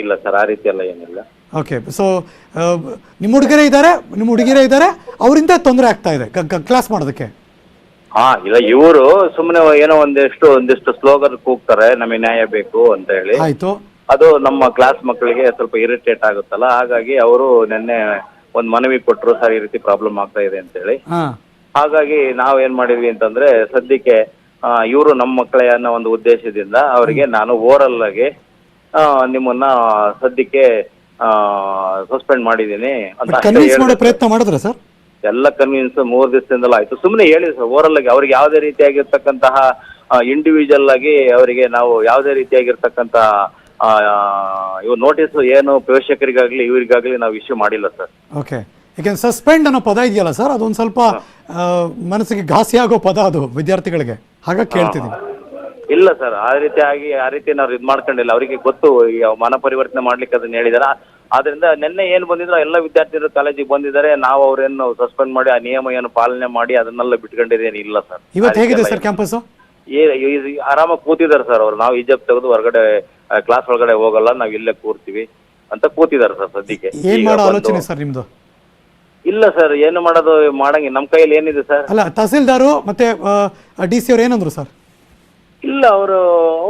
ಇಲ್ಲ ಸರ್, ಆ ರೀತಿ ಎಲ್ಲ ಏನಿಲ್ಲ. ಓಕೆ, ಸೊ ನಿಮ್ಮ ಹುಡುಗಿರೇ ಇದ್ದಾರೆ, ಅವರಿಂದ ತೊಂದರೆ ಆಗ್ತಾ ಇದೆ ಕ್ಲಾಸ್ ಮಾಡೋದಕ್ಕೆ? ಇಲ್ಲ, ಇವರು ಸುಮ್ಮನೆ ಏನೋ ಒಂದಿಷ್ಟು ಸ್ಲೋಗನ್ ಕೂಗ್ತಾರೆ, ನಮಗೆ ನ್ಯಾಯ ಬೇಕು ಅಂತ ಹೇಳಿ. ಆಯ್ತು, ಅದು ನಮ್ಮ ಕ್ಲಾಸ್ ಮಕ್ಕಳಿಗೆ ಸ್ವಲ್ಪ ಇರಿಟೇಟ್ ಆಗುತ್ತಲ್ಲ, ಹಾಗಾಗಿ ಅವರು ನಿನ್ನೆ ಒಂದು ಮನವಿ ಕೊಟ್ಟರು, ಸರ್ ಈ ರೀತಿ ಪ್ರಾಬ್ಲಮ್ ಆಗ್ತಾ ಇದೆ ಅಂತ ಹೇಳಿ. ಹಾಗಾಗಿ ನಾವ್ ಏನ್ ಮಾಡಿದ್ವಿ ಅಂತಂದ್ರೆ, ಸದ್ಯಕ್ಕೆ ಇವರು ನಮ್ಮ ಮಕ್ಕಳೇ ಅನ್ನೋ ಒಂದು ಉದ್ದೇಶದಿಂದ ಅವರಿಗೆ ನಾನು ಓರಲ್ ಆಗಿ ನಿಮ್ಮನ್ನ ಸದ್ಯಕ್ಕೆ ಸಸ್ಪೆಂಡ್ ಮಾಡಿದ್ದೀನಿ ಅಂತ ಪ್ರಯತ್ನ ಮಾಡಿದ್ರ ಸರ್? ಎಲ್ಲ ಕನ್ವಿನ್ಸ್ 3 ದಿವಸದಿಂದಲೂ ಆಯ್ತು. ಸುಮ್ಮನೆ ಹೇಳಿ ಸರ್, ಓರಲ್ ಆಗಿ ಅವ್ರಿಗೆ ಯಾವುದೇ ರೀತಿಯಾಗಿರ್ತಕ್ಕಂತಹ ಇಂಡಿವಿಜುವಲ್ ಆಗಿ ಅವರಿಗೆ ನಾವು ಯಾವುದೇ ರೀತಿಯಾಗಿರ್ತಕ್ಕಂತ ಇವ್ ನೋಟಿಸ್ ಏನು ಪೋಷಕರಿಗಾಗ್ಲಿ ಇವರಿಗಾಗ್ಲಿ ನಾವು ಇಶ್ಯೂ ಮಾಡಿಲ್ಲ ಸರ್. ಓಕೆ, ಈಗ ಸಸ್ಪೆಂಡ್ ಅನ್ನೋ ಪದ ಇದೆಯಲ್ಲ ಸರ್, ಅದೊಂದು ಸ್ವಲ್ಪ ಮನಸ್ಸಿಗೆ ಘಾಸಿ ಆಗೋ ಪದ ಅದು ವಿದ್ಯಾರ್ಥಿಗಳಿಗೆ, ಹಾಗಾಗಿ ಕೇಳ್ತಿದ್ದೀನಿ. ಇಲ್ಲ ಸರ್, ಆ ರೀತಿ ನಾವು ಇದು ಮಾಡ್ಕೊಂಡಿಲ್ಲ. ಅವರಿಗೆ ಗೊತ್ತು ಮನ ಪರಿವರ್ತನೆ ಮಾಡ್ಲಿಕ್ಕೆ ಅದನ್ನ ಹೇಳಿದಾರ. ಆದ್ರಿಂದ ನಿನ್ನೆ ಏನ್ ಬಂದಿದ್ರು ಎಲ್ಲ ವಿದ್ಯಾರ್ಥಿಗಳು ಕಾಲೇಜಿಗೆ ಬಂದಿದ್ದಾರೆ. ನಾವು ಅವ್ರೇನು ಸಸ್ಪೆಂಡ್ ಮಾಡಿ ಆ ನಿಯಮ ಏನು ಪಾಲನೆ ಮಾಡಿ ಅದನ್ನೆಲ್ಲ ಬಿಟ್ಕೊಂಡಿದ್ದೇನೆ ಇಲ್ಲ ಸರ್. ಇವತ್ತು ಹೇಗಿದೆ ಸರ್ ಕ್ಯಾಂಪಸ್? ಆರಾಮಾಗಿ ಕೂತಿದ್ದಾರೆ ಸರ್ ಅವರು. ನಾವು ಹಿಜಾಬ್ ತೆಗೆದು ಹೊರಗಡೆ ಕ್ಲಾಸ್ ಒಳಗಡೆ ಹೋಗಲ್ಲ, ನಾವ್ ಇಲ್ಲೇ ಕೂರ್ತೀವಿ ಅಂತ ಕೂತಿದ್ದಾರೆ ಸರ್ ಸದ್ಯಕ್ಕೆ. ಏನ್ ಮಾಡೋ ಆಲೋಚನೆ ಸರ್ ನಿಮ್ದು? ಇಲ್ಲ ಸರ್, ಏನು ಮಾಡೋದು ಮಾಡಂಗಿ ನಮ್ಮ ಕೈಯಲ್ಲಿ ಏನಿದೆ ಸರ್. ಅಲ್ಲ, ತಹಸೀಲ್ದಾರು ಮತ್ತೆ DC ಅವ್ರು ಏನಂದ್ರು ಸರ್? ಇಲ್ಲ,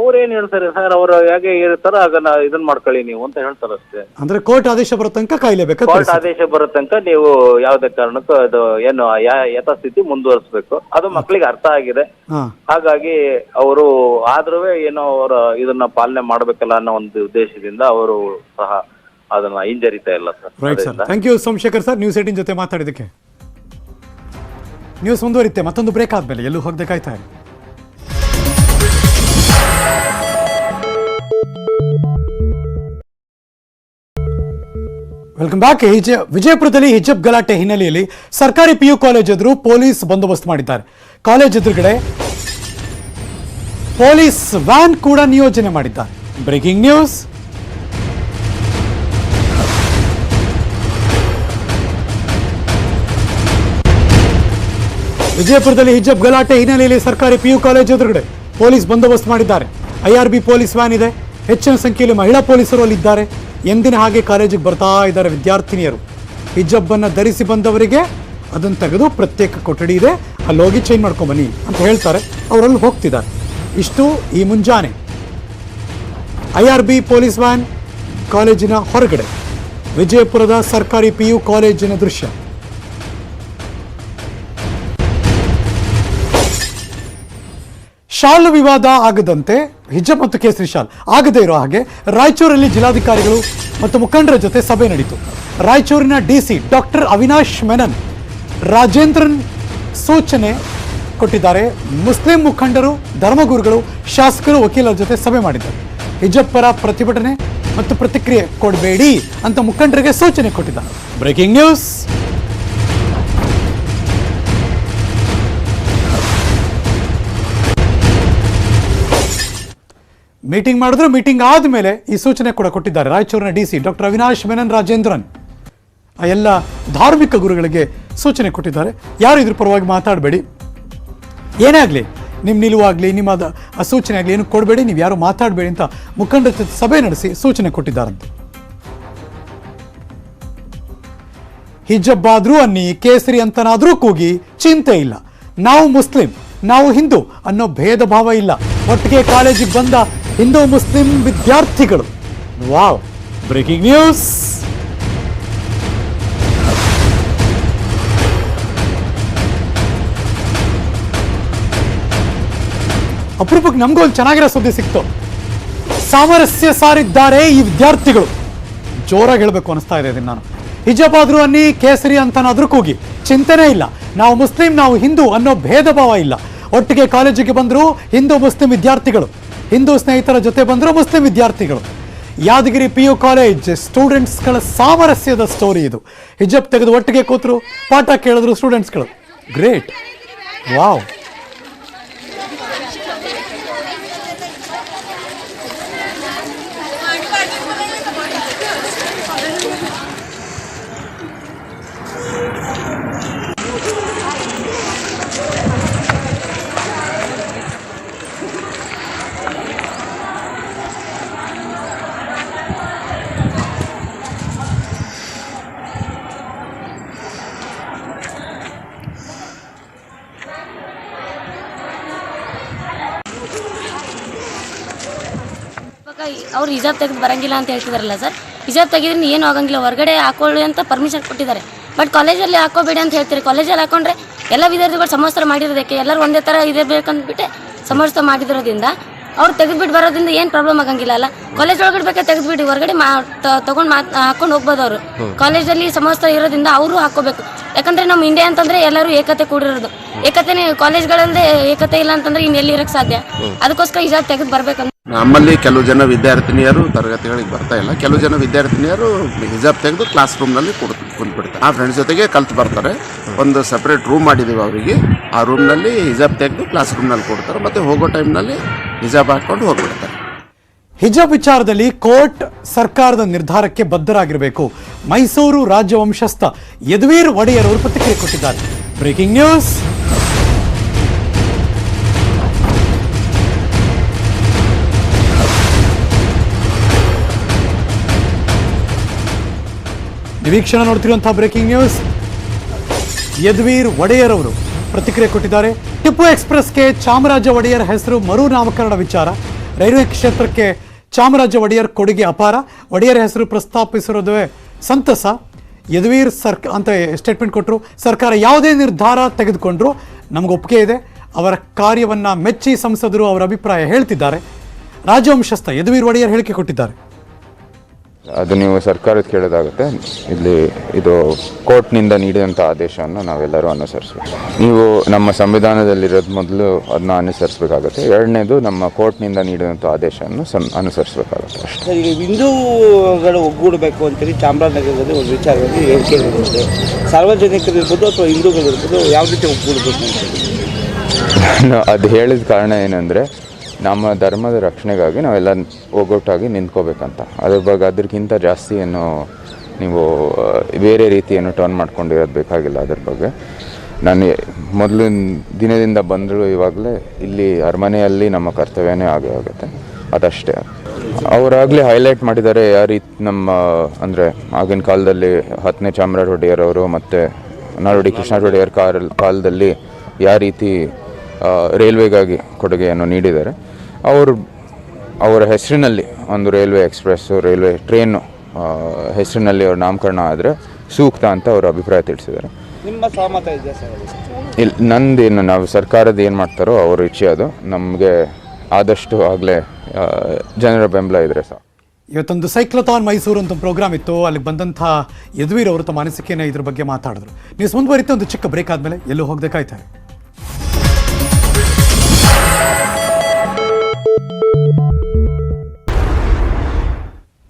ಅವ್ರೇನ್ ಹೇಳ್ತಾರೆ ಸರ್, ಅವ್ರು ಹೇಗೆ ಇರ್ತಾರ ಆಗ ಇದನ್ ಮಾಡ್ಕೊಳ್ಳಿ ನೀವು ಅಂತ ಹೇಳ್ತಾರೆ ಅಷ್ಟೇ. ಅಂದ್ರೆ ಕೋರ್ಟ್ ಆದೇಶ ಬರೋ ತನಕ ಕಾಯ್ಲೇಬೇಕು. ಕೋರ್ಟ್ ಆದೇಶ ಬರೋ ತನಕ ನೀವು ಯಾವ್ದೇ ಕಾರಣಕ್ಕೂ ಅದು ಏನು ಯಥಾಸ್ಥಿತಿ ಮುಂದುವರಿಸಬೇಕು. ಅದು ಮಕ್ಕಳಿಗೆ ಅರ್ಥ ಆಗಿದೆ. ಹಾಗಾಗಿ ಅವರು ಆದ್ರೂ ಏನೋ ಅವರು ಇದನ್ನ ಪಾಲನೆ ಮಾಡ್ಬೇಕಲ್ಲ ಅನ್ನೋ ಒಂದು ಉದ್ದೇಶದಿಂದ ಅವರು ಸಹ ಅದನ್ನ ಹಿಂಜರಿತಾ ಇಲ್ಲ sir. Right sir, thank you Somashekar sir, news 18 ಜೊತೆ ಮಾತಾಡಿದಕ್ಕೆ. ನ್ಯೂಸ್ ಮುಂದುವರಿತೆ ಮತ್ತೊಂದು ಬ್ರೇಕ್ ಆದ್ಮೇಲೆ, ಎಲ್ಲೂ ಹೋಗದೆ ಕಾಯ್ತಾ ಇರಿ. Welcome back. ವಿಜಯಪುರದಲ್ಲಿ ಹಿಜಾಬ್ ಗಲಾಟೆ ಹಿನ್ನೆಲೆಯಲ್ಲಿ ಸರ್ಕಾರಿ PU ಕಾಲೇಜ್ ಎದುರು ಪೊಲೀಸ್ ಬಂದೋಬಸ್ತ್ ಮಾಡಿದ್ದಾರೆ. ಕಾಲೇಜ್ ಎದುರುಗಡೆ ಪೊಲೀಸ್ ವ್ಯಾನ್ ಕೂಡ ನಿಯೋಜನೆ ಮಾಡಿದ್ದಾರೆ. Breaking news. ವಿಜಯಪುರದಲ್ಲಿ ಹಿಜಾಬ್ ಗಲಾಟೆ ಹಿನ್ನೆಲೆಯಲ್ಲಿ ಸರ್ಕಾರಿ PU ಕಾಲೇಜ್ ಎದುರುಗಡೆ ಪೊಲೀಸ್ ಬಂದೋಬಸ್ತ್ ಮಾಡಿದ್ದಾರೆ. IRB ಪೊಲೀಸ್ ವ್ಯಾನ್ ಇದೆ. ಹೆಚ್ಚಿನ ಸಂಖ್ಯೆಯಲ್ಲಿ ಮಹಿಳಾ ಪೊಲೀಸರು ಅಲ್ಲಿದ್ದಾರೆ. ಎಂದಿನ ಹಾಗೆ ಕಾಲೇಜಿಗೆ ಬರ್ತಾ ಇದ್ದಾರೆ ವಿದ್ಯಾರ್ಥಿನಿಯರು. ಹಿಜಾಬ್ ಅನ್ನು ಧರಿಸಿ ಬಂದವರಿಗೆ ಅದನ್ನು ತೆಗೆದು ಪ್ರತ್ಯೇಕ ಕೊಠಡಿ ಇದೆ, ಅಲ್ಲಿ ಹೋಗಿ ಚೇಂಜ್ ಮಾಡ್ಕೊಂಬನ್ನಿ ಅಂತ ಹೇಳ್ತಾರೆ. ಅವರಲ್ಲಿ ಹೋಗ್ತಿದ್ದಾರೆ. ಇಷ್ಟು ಈ ಮುಂಜಾನೆ IRB ಪೊಲೀಸ್ ವ್ಯಾನ್ ಕಾಲೇಜಿನ ಹೊರಗಡೆ ವಿಜಯಪುರದ ಸರ್ಕಾರಿ PU ಕಾಲೇಜಿನ ದೃಶ್ಯ. ಶಾಲು ವಿವಾದ ಆಗದಂತೆ, ಹಿಜಾಬ್ ಮತ್ತು ಕೇಸರಿ ಶಾಲ್ ಆಗದೇ ಇರೋ ಹಾಗೆ ರಾಯಚೂರಲ್ಲಿ ಜಿಲ್ಲಾಧಿಕಾರಿಗಳು ಮತ್ತು ಮುಖಂಡರ ಜೊತೆ ಸಭೆ ನಡೆಯಿತು. ರಾಯಚೂರಿನ DC ಡಾಕ್ಟರ್ ಅವಿನಾಶ್ ಮೆನನ್ ರಾಜೇಂದ್ರನ್ ಸೂಚನೆ ಕೊಟ್ಟಿದ್ದಾರೆ. ಮುಸ್ಲಿಂ ಮುಖಂಡರು, ಧರ್ಮಗುರುಗಳು, ಶಾಸಕರು, ವಕೀಲರ ಜೊತೆ ಸಭೆ ಮಾಡಿದ್ದಾರೆ. ಹಿಜಾಬ್ ಪರ ಪ್ರತಿಭಟನೆ ಮತ್ತು ಪ್ರತಿಕ್ರಿಯೆ ಕೊಡಬೇಡಿ ಅಂತ ಮುಖಂಡರಿಗೆ ಸೂಚನೆ ಕೊಟ್ಟಿದ್ದಾರೆ. Breaking news. ಮೀಟಿಂಗ್ ಮಾಡಿದ್ರು, ಮೀಟಿಂಗ್ ಆದಮೇಲೆ ಈ ಸೂಚನೆ ಕೂಡ ಕೊಟ್ಟಿದ್ದಾರೆ. ರಾಯಚೂರಿನ DC ಡಾಕ್ಟರ್ ಅವಿನಾಶ್ ಮೆನನ್ ರಾಜೇಂದ್ರನ್ ಎಲ್ಲ ಧಾರ್ಮಿಕ ಗುರುಗಳಿಗೆ ಸೂಚನೆ ಕೊಟ್ಟಿದ್ದಾರೆ. ಯಾರು ಇದ್ರ ಪರವಾಗಿ ಮಾತಾಡಬೇಡಿ, ಏನೇ ಆಗಲಿ, ನಿಮ್ಮ ನಿಲುವಾಗಲಿ, ನಿಮ್ಮ ಸೂಚನೆ ಆಗಲಿ ಏನು ಕೊಡಬೇಡಿ, ನೀವು ಯಾರು ಮಾತಾಡಬೇಡಿ ಅಂತ ಮುಖಂಡರ ಜೊತೆ ಸಭೆ ನಡೆಸಿ ಸೂಚನೆ ಕೊಟ್ಟಿದ್ದಾರಂತೆ. ಹಿಜಾಬ್ ಆದ್ರೂ ಅನ್ನಿ, ಕೇಸರಿ ಅಂತನಾದ್ರೂ ಕೂಗಿ ಚಿಂತೆ ಇಲ್ಲ. ನಾವು ಮುಸ್ಲಿಂ, ನಾವು ಹಿಂದೂ ಅನ್ನೋ ಭೇದ ಭಾವ ಇಲ್ಲ. ಒಟ್ಟಿಗೆ ಕಾಲೇಜಿಗೆ ಬಂದ ಹಿಂದೂ ಮುಸ್ಲಿಂ ವಿದ್ಯಾರ್ಥಿಗಳು. Wow, breaking news. ಅಪರೂಪಕ್ಕೆ ನಮಗೂ ಒಂದು ಚೆನ್ನಾಗಿರೋ ಸುದ್ದಿ ಸಿಕ್ತು. ಸಾಮರಸ್ಯ ಸಾರಿದ್ದಾರೆ ಈ ವಿದ್ಯಾರ್ಥಿಗಳು. ಜೋರಾಗಿ ಹೇಳಬೇಕು ಅನಿಸ್ತಾ ಇದೆ ಇದನ್ನು ನಾನು. ಹಿಜಾಬ್ ಆದ್ರೂ ಅನ್ನಿ, ಕೇಸರಿ ಅಂತನಾದ್ರೂ ಕೂಗಿ ಚಿಂತೆನೇ ಇಲ್ಲ. ನಾವು ಮುಸ್ಲಿಂ, ನಾವು ಹಿಂದೂ ಅನ್ನೋ ಭೇದ ಭಾವ ಇಲ್ಲ. ಒಟ್ಟಿಗೆ ಕಾಲೇಜಿಗೆ ಬಂದರು ಹಿಂದೂ ಮುಸ್ಲಿಂ ವಿದ್ಯಾರ್ಥಿಗಳು, ಹಿಂದೂ ಸ್ನೇಹಿತರ ಜೊತೆ ಬಂದರು ಮುಸ್ಲಿಂ ವಿದ್ಯಾರ್ಥಿಗಳು. ಯಾದಗಿರಿ PU ಕಾಲೇಜ್ ಸ್ಟೂಡೆಂಟ್ಸ್ಗಳ ಸಾಮರಸ್ಯದ ಸ್ಟೋರಿ ಇದು. ಹಿಜಾಬ್ ತೆಗೆದು ಒಟ್ಟಿಗೆ ಕೂತರು, ಪಾಠ ಕೇಳಿದ್ರು ಸ್ಟೂಡೆಂಟ್ಸ್ಗಳು. Great, wow. ಅವ್ರು ಹಿಜಾಬ್ ತೆಗೆದು ಬರಂಗಿಲ್ಲ ಅಂತ ಹೇಳ್ತಿದಾರಲ್ಲ ಸರ್. ಹಿಜಾಬ್ ತೆಗೆದ್ರೆ ಏನು ಆಗಂಗಿಲ್ಲ, ಹೊರಗಡೆ ಹಾಕೊಳ್ಳಿ ಅಂತ ಪರ್ಮಿಷನ್ ಕೊಟ್ಟಿದ್ದಾರೆ. ಬಟ್ ಕಾಲೇಜಲ್ಲಿ ಹಾಕೋಬೇಡಿ ಅಂತ ಹೇಳ್ತೀರಿ. ಕಾಲೇಜಲ್ಲಿ ಹಾಕೊಂಡ್ರೆ ಎಲ್ಲ ವಿದ್ಯಾರ್ಥಿಗಳು ಸಮವಸ್ತ್ರ ಮಾಡಿರೋದಕ್ಕೆ ಎಲ್ಲರೂ ಒಂದೇ ಥರ ಇದೆ ಬೇಕಂದ್ಬಿಟ್ಟೆ ಸಮವಸ್ತ್ರ ಮಾಡಿರೋದ್ರಿಂದ ಅವ್ರು ತೆಗೆದ್ಬಿಟ್ಟು ಬರೋದ್ರಿಂದ ಏನು ಪ್ರಾಬ್ಲಮ್ ಆಗಂಗಿಲ್ಲ ಅಲ್ಲ. ಕಾಲೇಜ್ ಒಳಗಡೆ ಬೇಕಾದ್ರೆ ತೆಗೆದ್ಬಿಟ್ಟು ಹೊರಗಡೆ ತಗೊಂಡು ಹಾಕೊಂಡು ಹೋಗ್ಬೋದು ಅವರು. ಕಾಲೇಜಲ್ಲಿ ಸಮವಸ್ತ್ರ ಇರೋದ್ರಿಂದ ಅವರು ಹಾಕೋಬೇಕು. ಯಾಕಂದ್ರೆ ನಮ್ಮ ಇಂಡಿಯಾ ಅಂತಂದ್ರೆ ಎಲ್ಲರೂ ಏಕತೆ ಕೂಡಿರೋದು. ಏಕತೆನೇ ಕಾಲೇಜ್ಗಳಲ್ಲದೆ ಏಕತೆ ಇಲ್ಲ ಅಂತಂದ್ರೆ ಇನ್ನು ಎಲ್ಲಿ ಇರಕ್ಕೆ ಸಾಧ್ಯ. ಅದಕ್ಕೋಸ್ಕರ ಹಿಜಾಬ್ ತೆಗೆದು ಬರ್ಬೇಕಂತ. ನಮ್ಮಲ್ಲಿ ಕೆಲವು ಜನ ವಿದ್ಯಾರ್ಥಿನಿಯರು ತರಗತಿಗಳಿಗೆ ಬರ್ತಾ ಇಲ್ಲ. ಕೆಲವು ಜನ ವಿದ್ಯಾರ್ಥಿನಿಯರು ಹಿಜಾಬ್ ತೆಗೆದು ಕ್ಲಾಸ್ ರೂಮ್ನಲ್ಲಿ ಕುಂತ್ಬಿಡ್ತಾರೆ. ಆ ಫ್ರೆಂಡ್ಸ್ ಜೊತೆಗೆ ಕಲ್ತು ಬರ್ತಾರೆ. ಒಂದು ಸಪ್ರೇಟ್ ರೂಮ್ ಮಾಡಿದ್ದೀವಿ ಅವರಿಗೆ. ಆ ರೂಮ್ನಲ್ಲಿ ಹಿಜಾಬ್ ತೆಗೆದು ಕ್ಲಾಸ್ ರೂಮ್ನಲ್ಲಿ ಕೊಡ್ತಾರೆ. ಮತ್ತು ಹೋಗೋ ಟೈಮ್ನಲ್ಲಿ ಹಿಜಾಬ್ ಹಾಕ್ಕೊಂಡು ಹೋಗ್ಬಿಡ್ತಾರೆ. ಹಿಜಾಬ್ ವಿಚಾರದಲ್ಲಿ ಕೋರ್ಟ್ ಸರ್ಕಾರದ ನಿರ್ಧಾರಕ್ಕೆ ಬದ್ಧರಾಗಿರಬೇಕು. ಮೈಸೂರು ರಾಜ್ಯ ವಂಶಸ್ಥ ಯದುವೀರ್ ಒಡೆಯರ್ ಅವರು ಪ್ರತಿಕ್ರಿಯೆ ಕೊಟ್ಟಿದ್ದಾರೆ. Breaking news. ನಿರೀಕ್ಷಣ ನೋಡ್ತಿರುವಂತಹ ಬ್ರೇಕಿಂಗ್ ನ್ಯೂಸ್. ಯದುವೀರ್ ಒಡೆಯರ್ ಅವರು ಪ್ರತಿಕ್ರಿಯೆ ಕೊಟ್ಟಿದ್ದಾರೆ. ಟಿಪ್ಪು ಎಕ್ಸ್ಪ್ರೆಸ್ಗೆ ಚಾಮರಾಜ ಒಡೆಯರ್ ಹೆಸರು ಮರು ನಾಮಕರಣ ವಿಚಾರ. ರೈಲ್ವೆ ಕ್ಷೇತ್ರಕ್ಕೆ ಚಾಮರಾಜ ಒಡೆಯರ್ ಕೊಡುಗೆ ಅಪಾರ. ಒಡೆಯರ್ ಹೆಸರು ಪ್ರಸ್ತಾಪಿಸಿರೋದೇ ಸಂತಸ. ಯದುವೀರ್ ಅಂತ ಸ್ಟೇಟ್ಮೆಂಟ್ ಕೊಟ್ಟರು. ಸರ್ಕಾರ ಯಾವುದೇ ನಿರ್ಧಾರ ತೆಗೆದುಕೊಂಡ್ರು ನಮ್ಗೆ ಒಪ್ಪಿಗೆ ಇದೆ. ಅವರ ಕಾರ್ಯವನ್ನು ಮೆಚ್ಚಿ ಸಂಸದರು ಅವರ ಅಭಿಪ್ರಾಯ ಹೇಳ್ತಿದ್ದಾರೆ. ರಾಜವಂಶಸ್ಥ ಯದುವೀರ್ ಒಡೆಯರ್ ಹೇಳಿಕೆ ಕೊಟ್ಟಿದ್ದಾರೆ. ಅದು ನೀವು ಸರ್ಕಾರದ ಕೇಳೋದಾಗುತ್ತೆ. ಇಲ್ಲಿ ಇದು ಕೋರ್ಟ್ನಿಂದ ನೀಡಿದಂಥ ಆದೇಶವನ್ನು ನಾವೆಲ್ಲರೂ ಅನುಸರಿಸಬೇಕು. ನೀವು ನಮ್ಮ ಸಂವಿಧಾನದಲ್ಲಿರೋದು ಮೊದಲು ಅದನ್ನ ಅನುಸರಿಸಬೇಕಾಗುತ್ತೆ. ಎರಡನೇದು ನಮ್ಮ ಕೋರ್ಟ್ನಿಂದ ನೀಡಿದಂಥ ಆದೇಶವನ್ನು ಅನುಸರಿಸಬೇಕಾಗುತ್ತೆ ಅಷ್ಟೇ. ಈಗ ಹಿಂದೂಗಳು ಒಗ್ಗೂಡಬೇಕು ಅಂತೇಳಿ ಚಾಮರಾಜನಗರದಲ್ಲಿ ಒಂದು ವಿಚಾರದಲ್ಲಿ ಹೇಳಿಕೆ ನೀಡಿದೆ. ಸಾರ್ವಜನಿಕರು ಇರ್ಬೋದು ಅಥವಾ ಹಿಂದೂಗಳು ಇರ್ಬೋದು, ಯಾವ ರೀತಿ ಒಗ್ಗೂಡಬೇಕು ಅಂತ ಅದು ಹೇಳಿದ ಕಾರಣ ಏನಂದರೆ ನಮ್ಮ ಧರ್ಮದ ರಕ್ಷಣೆಗಾಗಿ ನಾವೆಲ್ಲ ಒಗ್ಗಟ್ಟಾಗಿ ನಿಂತ್ಕೋಬೇಕಂತ. ಅದ್ರ ಬಗ್ಗೆ ಅದಕ್ಕಿಂತ ಜಾಸ್ತಿ ಏನು ನೀವು ಬೇರೆ ರೀತಿ ಏನು ಟರ್ನ್ ಮಾಡ್ಕೊಂಡಿರೋದು ಬೇಕಾಗಿಲ್ಲ. ಅದ್ರ ಬಗ್ಗೆ ನಾನು ಮೊದಲಿನ ದಿನದಿಂದ ಬಂದರೂ ಇವಾಗಲೇ ಇಲ್ಲಿ ಅರಮನೆಯಲ್ಲಿ ನಮ್ಮ ಕರ್ತವ್ಯನೇ ಆಗುತ್ತೆ, ಅದಷ್ಟೇ. ಅವರಾಗಲೇ ಹೈಲೈಟ್ ಮಾಡಿದ್ದಾರೆ ಯಾವ ರೀತಿ ನಮ್ಮ ಅಂದರೆ ಆಗಿನ ಕಾಲದಲ್ಲಿ 10ನೇ ಚಾಮರಾಜ ಒಡೆಯರ್ ಅವರು ಮತ್ತು ನಾಲ್ವಡಿ ಕೃಷ್ಣರಾಜ ಒಡೆಯರ್ ಕಾಲದಲ್ಲಿ ಯಾವ ರೀತಿ ರೈಲ್ವೆಗಾಗಿ ಕೊಡುಗೆಯನ್ನು ನೀಡಿದ್ದಾರೆ. ಅವರ ಹೆಸರಿನಲ್ಲಿ ಒಂದು ರೈಲ್ವೆ ಎಕ್ಸ್ಪ್ರೆಸ್ಸು, ರೈಲ್ವೆ ಟ್ರೈನು ಹೆಸರಿನಲ್ಲಿ ಅವ್ರ ನಾಮಕರಣ ಆದರೆ ಸೂಕ್ತ ಅಂತ ಅವರು ಅಭಿಪ್ರಾಯ ತಿಳಿಸಿದ್ದಾರೆ. ನಿಮ್ಮ ಸಹಮತ ಇದೆಯಾ ಸರ್? ಇಲ್ಲಿ ನಂದೇನು, ನಾವು ಸರ್ಕಾರದ ಏನು ಮಾಡ್ತಾರೋ ಅವ್ರ ಇಚ್ಛೆ ಅದು. ನಮಗೆ ಆದಷ್ಟು ಆಗಲೇ ಜನರ ಬೆಂಬಲ ಇದ್ರೆ ಸಾಕು. ಇವತ್ತೊಂದು ಸೈಕ್ಲಥಾನ್ ಮೈಸೂರು ಅಂತ ಪ್ರೋಗ್ರಾಮ್ ಇತ್ತು. ಅಲ್ಲಿಗೆ ಬಂದಂಥ ಯದುವೀರ್ ಅವರು ತಮ್ಮ ಅನಿಸಿಕೆಯನ್ನು ಇದ್ರ ಬಗ್ಗೆ ಮಾತಾಡಿದ್ರು. ನೀವು ಮುಂದುವರಿತು. ಒಂದು ಚಿಕ್ಕ ಬ್ರೇಕ್ ಆದಮೇಲೆ ಎಲ್ಲೂ ಹೋಗದೆ ಕಾಯ್ತಾರೆ.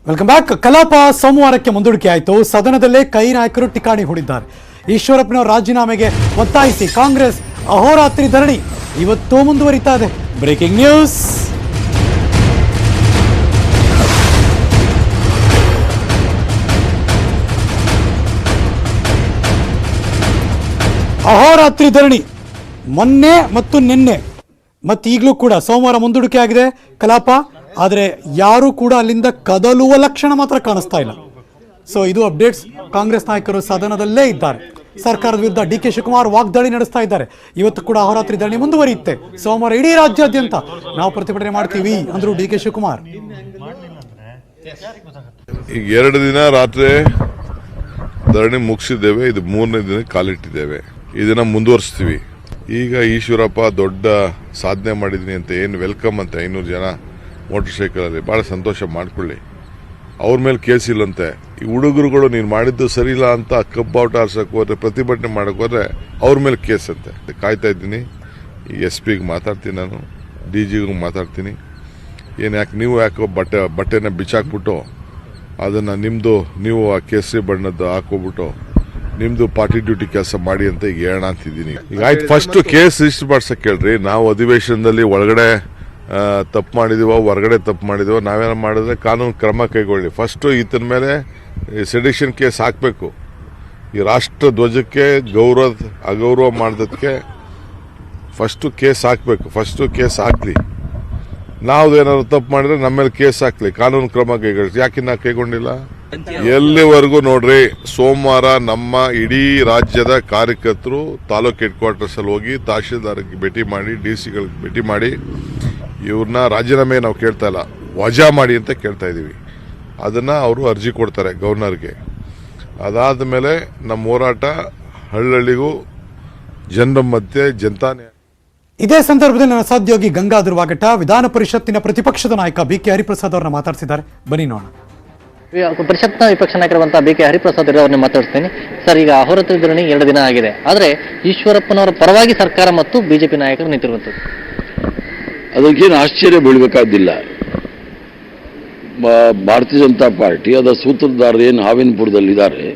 Welcome back. ಕಲಾಪ ಸೋಮವಾರಕ್ಕೆ ಮುಂದೂಡಿಕೆ ಆಯಿತು. ಸದನದಲ್ಲೇ ಕೈ ನಾಯಕರು ಠಿಕಾಣಿ ಹೂಡಿದ್ದಾರೆ. ಈಶ್ವರಪ್ಪನವರ ರಾಜೀನಾಮೆಗೆ ಒತ್ತಾಯಿಸಿ ಕಾಂಗ್ರೆಸ್ ಅಹೋರಾತ್ರಿ ಧರಣಿ ಇವತ್ತೂ ಮುಂದುವರಿತಾ ಇದೆ. Breaking news. ಅಹೋರಾತ್ರಿ ಧರಣಿ ಮೊನ್ನೆ ಮತ್ತು ನಿನ್ನೆ ಮತ್ತು ಈಗಲೂ ಕೂಡ ಸೋಮವಾರ ಮುಂದೂಡಿಕೆ ಆಗಿದೆ ಕಲಾಪ. ಆದರೆ ಯಾರೂ ಕೂಡ ಅಲ್ಲಿಂದ ಕದಲುವ ಲಕ್ಷಣ ಮಾತ್ರ ಕಾಣಿಸ್ತಾ ಇಲ್ಲ. ಸೊ ಇದು ಅಪ್ಡೇಟ್ಸ್. ಕಾಂಗ್ರೆಸ್ ನಾಯಕರು ಸದನದಲ್ಲೇ ಇದ್ದಾರೆ. ಸರ್ಕಾರದ ವಿರುದ್ಧ ಡಿ.ಕೆ. ಶಿವಕುಮಾರ್ ವಾಗ್ದಾಳಿ ನಡೆಸ್ತಾ ಇದ್ದಾರೆ. ಇವತ್ತು ಕೂಡ ಅಹೋರಾತ್ರಿ ಧರಣಿ ಮುಂದುವರಿಯುತ್ತೆ. ಸೋಮವಾರ ಇಡೀ ರಾಜ್ಯಾದ್ಯಂತ ನಾವು ಪ್ರತಿಭಟನೆ ಮಾಡ್ತೀವಿ ಅಂದ್ರು ಡಿ.ಕೆ. ಶಿವಕುಮಾರ್. ಈಗ 2 ದಿನ ರಾತ್ರಿ ಧರಣಿ ಮುಗಿಸಿದ್ದೇವೆ. ಇದು 3ನೇ ದಿನ ಕಾಲಿಟ್ಟಿದ್ದೇವೆ. ಇದನ್ನ ಮುಂದುವರಿಸ್ತೀವಿ. ಈಗ ಈಶ್ವರಪ್ಪ ದೊಡ್ಡ ಸಾಧನೆ ಮಾಡಿದ್ದೀನಿ ಅಂತ ಏನು ವೆಲ್ಕಮ್ ಅಂತ 500 ಜನ ಮೋಟರ್ ಸೈಕಲಲ್ಲಿ ಭಾಳ ಸಂತೋಷ ಮಾಡ್ಕೊಳ್ಳಿ. ಅವ್ರ ಮೇಲೆ ಕೇಸ್ ಇಲ್ಲಂತೆ. ಈ ಹುಡುಗರುಗಳು ನೀನು ಮಾಡಿದ್ದು ಸರಿ ಇಲ್ಲ ಅಂತ ಕಬ್ಬೌಟ್ ಆರ್ಸಕ್ಕೆ ಹೋದ್ರೆ, ಪ್ರತಿಭಟನೆ ಮಾಡಕ್ಕೆ ಹೋದ್ರೆ ಅವ್ರ ಮೇಲೆ ಕೇಸ್ ಅಂತೆ. ಕಾಯ್ತಾ ಇದ್ದೀನಿ. ಈ SP ಗೆ ಮಾತಾಡ್ತೀನಿ, ನಾನು DGಗೂ ಮಾತಾಡ್ತೀನಿ. ಏನು ಯಾಕೋ ಬಟ್ಟೆನ ಬಿಚ್ಚಾಕ್ಬಿಟ್ಟು ಅದನ್ನು ನೀವು ಆ ಕೇಸರಿ ಬಣ್ಣದ್ದು ಹಾಕೋಬಿಟ್ಟು ನಿಮ್ದು ಪಾರ್ಟಿ ಡ್ಯೂಟಿ ಕೆಲಸ ಮಾಡಿ ಅಂತ ಈಗ ಹೇಳೋಣ ಅಂತಿದ್ದೀನಿ. ಈಗ ಆಯ್ತು, ಫಸ್ಟ್ ಕೇಸ್ ರಿಜಿಸ್ಟರ್ ಮಾಡ್ಸಕ್ಕೆ ಹೇಳ್ರಿ. ನಾವು ಅಧಿವೇಶನದಲ್ಲಿ ಒಳಗಡೆ ತಪ್ಪು ಮಾಡಿದೀವೋ ಹೊರಗಡೆ ತಪ್ಪು ಮಾಡಿದೀವೋ ನಾವೇನೋ ಮಾಡಿದ್ರೆ ಕಾನೂನು ಕ್ರಮ ಕೈಗೊಳ್ಳಿ. ಫಸ್ಟು ಈತನ ಮೇಲೆ ಸೆಡಿಷನ್ ಕೇಸ್ ಹಾಕಬೇಕು. ಈ ರಾಷ್ಟ್ರ ಧ್ವಜಕ್ಕೆ ಅಗೌರವ ಮಾಡೋದಕ್ಕೆ ಫಸ್ಟು ಕೇಸ್ ಹಾಕಬೇಕು. ಫಸ್ಟು ಕೇಸ್ ಹಾಕ್ಲಿ. ನಾವೇನಾದ್ರು ತಪ್ಪು ಮಾಡಿದ್ರೆ ನಮ್ಮ ಮೇಲೆ ಕೇಸ್ ಹಾಕ್ಲಿ, ಕಾನೂನು ಕ್ರಮ ಕೈಗೊಳ್ಳಿ. ಯಾಕಿನ್ನ ಕೈಗೊಂಡಿಲ್ಲ? ಎಲ್ಲಿವರೆಗೂ ನೋಡ್ರಿ, ಸೋಮವಾರ ನಮ್ಮ ಇಡೀ ರಾಜ್ಯದ ಕಾರ್ಯಕರ್ತರು ತಾಲೂಕ್ ಹೆಡ್ ಕ್ವಾರ್ಟರ್ಸ್ ಅಲ್ಲಿ ಹೋಗಿ ತಹಶೀಲ್ದಾರ್ಗೆ ಭೇಟಿ ಮಾಡಿ, DC ಗಳಿಗೆ ಭೇಟಿ ಮಾಡಿ, ಇವ್ರನ್ನ ರಾಜೀನಾಮೆ ನಾವು ಕೇಳ್ತಾ ಇಲ್ಲ, ವಜಾ ಮಾಡಿ ಅಂತ ಕೇಳ್ತಾ ಇದ್ದೀವಿ. ಅದನ್ನು ಅವರು ಅರ್ಜಿ ಕೊಡ್ತಾರೆ ಗವರ್ನರ್ಗೆ. ಅದಾದ ಮೇಲೆ ನಮ್ಮ ಹೋರಾಟ ಹಳ್ಳಿಗೂ ಜನರ ಮಧ್ಯೆ ಜನತಾನೇ. ಇದೇ ಸಂದರ್ಭದಲ್ಲಿ ನನ್ನ ಸಹೋದ್ಯೋಗಿ ಗಂಗಾಧರ್ ವಾಗಟ ವಿಧಾನ ಪರಿಷತ್ತಿನ ಪ್ರತಿಪಕ್ಷದ ನಾಯಕ BK ಹರಿಪ್ರಸಾದ್ ಅವರನ್ನ ಮಾತಾಡ್ತಿದ್ದಾರೆ. ಬನ್ನಿ ನೋಡೋಣ. ಪರಿಷತ್ನ ವಿಪಕ್ಷ ನಾಯಕರುವಂತಹ BK ಹರಿಪ್ರಸಾದ್ ಅವರನ್ನ ಮಾತಾಡ್ತೀನಿ. ಸರ್, ಈಗ ಅಹೋರಾತ್ರಿ ಧರಣಿ 2 ದಿನ ಆಗಿದೆ. ಆದರೆ ಈಶ್ವರಪ್ಪನವರ ಪರವಾಗಿ ಸರ್ಕಾರ ಮತ್ತು ಬಿಜೆಪಿ ನಾಯಕರು ನಿಂತಿರುವಂಥದ್ದು, ಅದಕ್ಕೇನು ಆಶ್ಚರ್ಯ ಬೀಳಬೇಕಾದಿಲ್ಲ. ಭಾರತೀಯ ಜನತಾ ಪಾರ್ಟಿ ಅದರ ಸೂತ್ರಧಾರರು ಏನು ಹಾವಿನಪುರದಲ್ಲಿದ್ದಾರೆ,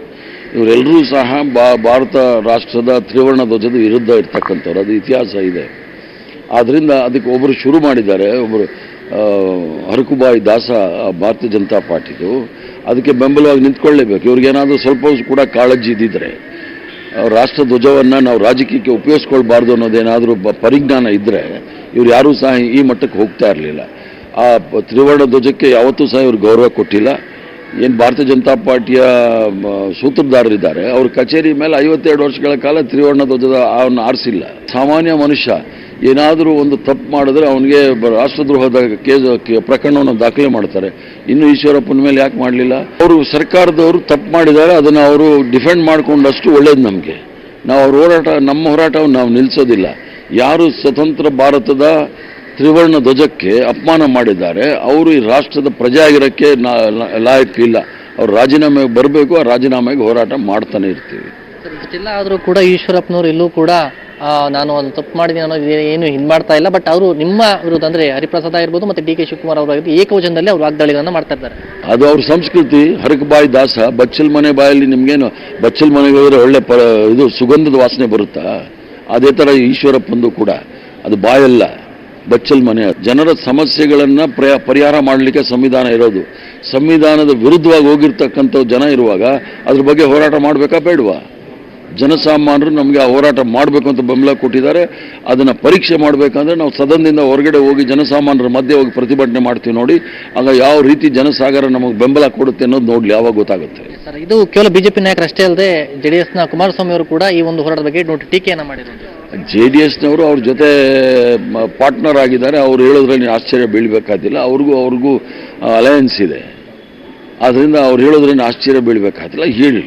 ಇವರೆಲ್ಲರೂ ಸಹ ಭಾರತ ರಾಷ್ಟ್ರದ ತ್ರಿವರ್ಣ ಧ್ವಜದ ವಿರುದ್ಧ ಇರ್ತಕ್ಕಂಥವ್ರು. ಅದು ಇತಿಹಾಸ ಇದೆ. ಆದ್ದರಿಂದ ಅದಕ್ಕೆ ಒಬ್ಬರು ಶುರು ಮಾಡಿದ್ದಾರೆ, ಒಬ್ಬರು ಹರಕುಬಾಯಿ ದಾಸ ಭಾರತೀಯ ಜನತಾ ಪಾರ್ಟಿದು. ಅದಕ್ಕೆ ಬೆಂಬಲವಾಗಿ ನಿಂತ್ಕೊಳ್ಳೇಬೇಕು. ಇವ್ರಿಗೇನಾದರೂ ಸ್ವಲ್ಪ ಕೂಡ ಕಾಳಜಿ ಇದ್ದಿದ್ರೆ, ರಾಷ್ಟ್ರ ಧ್ವಜವನ್ನು ನಾವು ರಾಜಕೀಯಕ್ಕೆ ಉಪಯೋಗಿಸ್ಕೊಳ್ಬಾರ್ದು ಅನ್ನೋದೇನಾದರೂ ಪರಿಜ್ಞಾನ ಇದ್ದರೆ ಇವ್ರು ಯಾರೂ ಸಹ ಈ ಮಟ್ಟಕ್ಕೆ ಹೋಗ್ತಾ ಇರಲಿಲ್ಲ. ಆ ತ್ರಿವರ್ಣ ಧ್ವಜಕ್ಕೆ ಯಾವತ್ತೂ ಸಹ ಇವ್ರು ಗೌರವ ಕೊಟ್ಟಿಲ್ಲ. ಏನು ಭಾರತೀಯ ಜನತಾ ಪಾರ್ಟಿಯ ಸೂತ್ರಧಾರರಿದ್ದಾರೆ, ಅವ್ರ ಕಚೇರಿ ಮೇಲೆ 52 ವರ್ಷಗಳ ಕಾಲ ತ್ರಿವರ್ಣ ಧ್ವಜದ ಅವನ್ನ ಆರಿಸಿಲ್ಲ. ಸಾಮಾನ್ಯ ಮನುಷ್ಯ ಏನಾದರೂ ಒಂದು ತಪ್ಪು ಮಾಡಿದ್ರೆ ಅವನಿಗೆ ರಾಷ್ಟ್ರದ್ರೋಹದ ಪ್ರಕರಣವನ್ನು ದಾಖಲೆ ಮಾಡ್ತಾರೆ. ಇನ್ನು ಈಶ್ವರಪ್ಪನ ಮೇಲೆ ಯಾಕೆ ಮಾಡಲಿಲ್ಲ? ಅವರು ಸರ್ಕಾರದವರು ತಪ್ಪು ಮಾಡಿದ್ದಾರೆ, ಅದನ್ನು ಅವರು ಡಿಫೆಂಡ್ ಮಾಡಿಕೊಂಡಷ್ಟು ಒಳ್ಳೇದು ನಮಗೆ. ನಾವು ಅವ್ರ ಹೋರಾಟ, ನಮ್ಮ ಹೋರಾಟವನ್ನು ನಾವು ನಿಲ್ಲಿಸೋದಿಲ್ಲ. ಯಾರು ಸ್ವತಂತ್ರ ಭಾರತದ ತ್ರಿವರ್ಣ ಧ್ವಜಕ್ಕೆ ಅಪಮಾನ ಮಾಡಿದ್ದಾರೆ ಅವರು ಈ ರಾಷ್ಟ್ರದ ಪ್ರಜೆ ಆಗಿರೋಕ್ಕೆ ಲಾಯಕ್ ಇಲ್ಲ. ಅವ್ರು ರಾಜೀನಾಮೆ ಬರಬೇಕು. ಆ ರಾಜೀನಾಮೆಗೆ ಹೋರಾಟ ಮಾಡ್ತಾನೆ ಇರ್ತೀವಿ. ಇಷ್ಟೆಲ್ಲ ಆದರೂ ಕೂಡ ಈಶ್ವರಪ್ಪನವರು ಎಲ್ಲೂ ಕೂಡ ನಾನು ಒಂದು ತಪ್ಪು ಮಾಡಿದ್ದೀನಿ ಅನ್ನೋದು ಏನು ಇದು ಮಾಡ್ತಾ ಇಲ್ಲ. ಬಟ್ ಅವರು ನಿಮ್ಮ ವಿರುದ್ಧ ಅಂದರೆ ಹರಿಪ್ರಸಾದ್ ಆಗಿರ್ಬೋದು ಮತ್ತು DK ಶಿವಕುಮಾರ್ ಅವರಾಗಿದ್ದು ಏಕವಚನದಲ್ಲಿ ಅವರು ವಾಗ್ದಾಳಿಗಳನ್ನು ಮಾಡ್ತಾ ಇದ್ದಾರೆ. ಅದು ಅವ್ರ ಸಂಸ್ಕೃತಿ. ಹರಕುಬಾಯಿ ದಾಸ ಬಚ್ಚಲ್ ಮನೆ ಬಾಯಲ್ಲಿ ನಿಮ್ಗೇನು ಬಚ್ಚಲ್ ಮನೆಗೆ ಹೋದರೆ ಒಳ್ಳೆ ಇದು ಸುಗಂಧದ ವಾಸನೆ ಬರುತ್ತಾ? ಅದೇ ಥರ ಈಶ್ವರಪ್ಪಂದು ಕೂಡ ಅದು ಬಾಯಲ್ಲ, ಬಚ್ಚಲ್ ಮನೆ. ಜನರ ಸಮಸ್ಯೆಗಳನ್ನು ಪರಿಹಾರ ಮಾಡಲಿಕ್ಕೆ ಸಂವಿಧಾನ ಇರೋದು. ಸಂವಿಧಾನದ ವಿರುದ್ಧವಾಗಿ ಹೋಗಿರ್ತಕ್ಕಂಥ ಜನ ಇರುವಾಗ ಅದ್ರ ಬಗ್ಗೆ ಹೋರಾಟ ಮಾಡಬೇಕಾ ಬೇಡವಾ? ಜನಸಾಮಾನ್ಯರು ನಮಗೆ ಆ ಹೋರಾಟ ಮಾಡಬೇಕು ಅಂತ ಬೆಂಬಲ ಕೊಟ್ಟಿದ್ದಾರೆ. ಅದನ್ನು ಪರೀಕ್ಷೆ ಮಾಡಬೇಕಂದ್ರೆ ನಾವು ಸದನದಿಂದ ಹೊರಗಡೆ ಹೋಗಿ ಜನಸಾಮಾನ್ಯರ ಮಧ್ಯೆ ಹೋಗಿ ಪ್ರತಿಭಟನೆ ಮಾಡ್ತೀವಿ ನೋಡಿ. ಆಗ ಯಾವ ರೀತಿ ಜನಸಾಗರ ನಮಗೆ ಬೆಂಬಲ ಕೊಡುತ್ತೆ ಅನ್ನೋದು ನೋಡ್ಲಿ, ಯಾವಾಗ ಗೊತ್ತಾಗುತ್ತೆ. ಸರ್, ಇದು ಕೇವಲ ಬಿಜೆಪಿ ನಾಯಕರಷ್ಟೇ ಅಲ್ಲದೆ JDSನ ಕುಮಾರಸ್ವಾಮಿ ಅವರು ಕೂಡ ಈ ಒಂದು ಹೋರಾಟದ ಬಗ್ಗೆ ಟೀಕೆಯನ್ನು ಮಾಡಿದ್ದಾರೆ. JDSನವರು ಅವ್ರ ಜೊತೆ ಪಾರ್ಟ್ನರ್ ಆಗಿದ್ದಾರೆ. ಅವ್ರು ಹೇಳೋದ್ರಲ್ಲಿ ಆಶ್ಚರ್ಯ ಬೀಳಬೇಕಾದಿಲ್ಲ. ಅವ್ರಿಗೂ ಅಲಯನ್ಸ್ ಇದೆ. ಆದ್ದರಿಂದ ಅವ್ರು ಹೇಳೋದ್ರಲ್ಲಿ ಆಶ್ಚರ್ಯ ಬೀಳಬೇಕಾದಿಲ್ಲ. ಹೇಳಿ,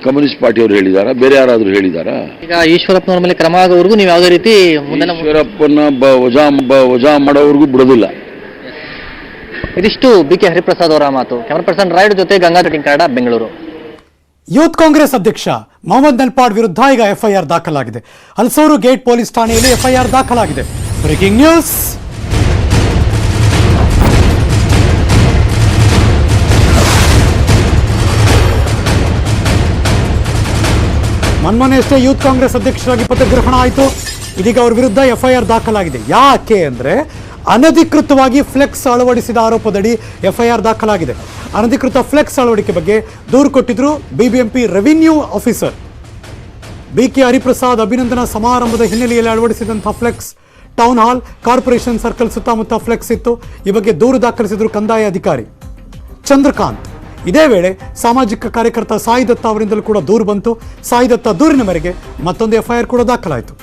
ಕಮ್ಯುನಿಸ್ಟ್ ಪಾರ್ಟಿಯವರು ಹೇಳಿದಾರಾ, ಬೇರೆ ಯಾರಾದರೂ ಹೇಳಿದಾರಾ? ಈಗ ಈಶ್ವರಪ್ಪನವ್ರ ಮೇಲೆ ಕ್ರಮ ಆಗೋವರೆಗೂ ನೀವು ಯಾವುದೇ ರೀತಿ ಈಶ್ವರಪ್ಪನ ವಜಾ ಮಾಡೋವರೆಗೂ ಬಿಡೋದಿಲ್ಲ. ಇದಿಷ್ಟು BK ಹರಿಪ್ರಸಾದ್ ಅವರ ಮಾತು. ಕ್ಯಾಮರಾ ಪರ್ಸನ್ ರಾಯ್ಡ್ ಜೊತೆ ಗಂಗಾಧರ್ ಕನ್ನಡ, ಬೆಂಗಳೂರು. ಯೂತ್ ಕಾಂಗ್ರೆಸ್ ಅಧ್ಯಕ್ಷ ಮೊಹಮ್ಮದ್ ನಲ್ಪಾಡ್ ವಿರುದ್ಧ ಈಗ FIR ದಾಖಲಾಗಿದೆ. ಹಲಸೂರು ಗೇಟ್ ಪೊಲೀಸ್ ಠಾಣೆಯಲ್ಲಿ FIR ದಾಖಲಾಗಿದೆ. Breaking news. ಮೊನ್ನೆಯಷ್ಟೇ ಯೂತ್ ಕಾಂಗ್ರೆಸ್ ಅಧ್ಯಕ್ಷರಾಗಿ ಪದಗ್ರಹಣ ಆಯಿತು. ಇದೀಗ ಅವ್ರ ವಿರುದ್ಧ FIR ದಾಖಲಾಗಿದೆ. ಯಾಕೆ ಅಂದ್ರೆ ಅನಧಿಕೃತವಾಗಿ ಫ್ಲೆಕ್ಸ್ ಅಳವಡಿಸಿದ ಆರೋಪದಡಿ FIR ದಾಖಲಾಗಿದೆ. ಅನಧಿಕೃತ ಫ್ಲೆಕ್ಸ್ ಅಳವಡಿಕೆ ಬಗ್ಗೆ ದೂರು ಕೊಟ್ಟಿದ್ರು BBMP revenue officer. BK Hariprasad ಅಭಿನಂದನಾ ಸಮಾರಂಭದ ಹಿನ್ನೆಲೆಯಲ್ಲಿ ಅಳವಡಿಸಿದಂತಹ flex town hall, corporation circle ಸುತ್ತಮುತ್ತ ಫ್ಲೆಕ್ಸ್ ಇತ್ತು. ಈ ಬಗ್ಗೆ ದೂರು ದಾಖಲಿಸಿದ್ರು ಕಂದಾಯ ಅಧಿಕಾರಿ ಚಂದ್ರಕಾಂತ್. ಇದೇ ವೇಳೆ ಸಾಮಾಜಿಕ ಕಾರ್ಯಕರ್ತ ಸಾಯಿ ದತ್ತ ಅವರಿಂದಲೂ ಕೂಡ ದೂರು ಬಂತು. ಸಾಯಿ ದತ್ತ ದೂರಿನ ಮೇರೆಗೆ ಮತ್ತೊಂದು FIR ಕೂಡ ದಾಖಲಾಯಿತು.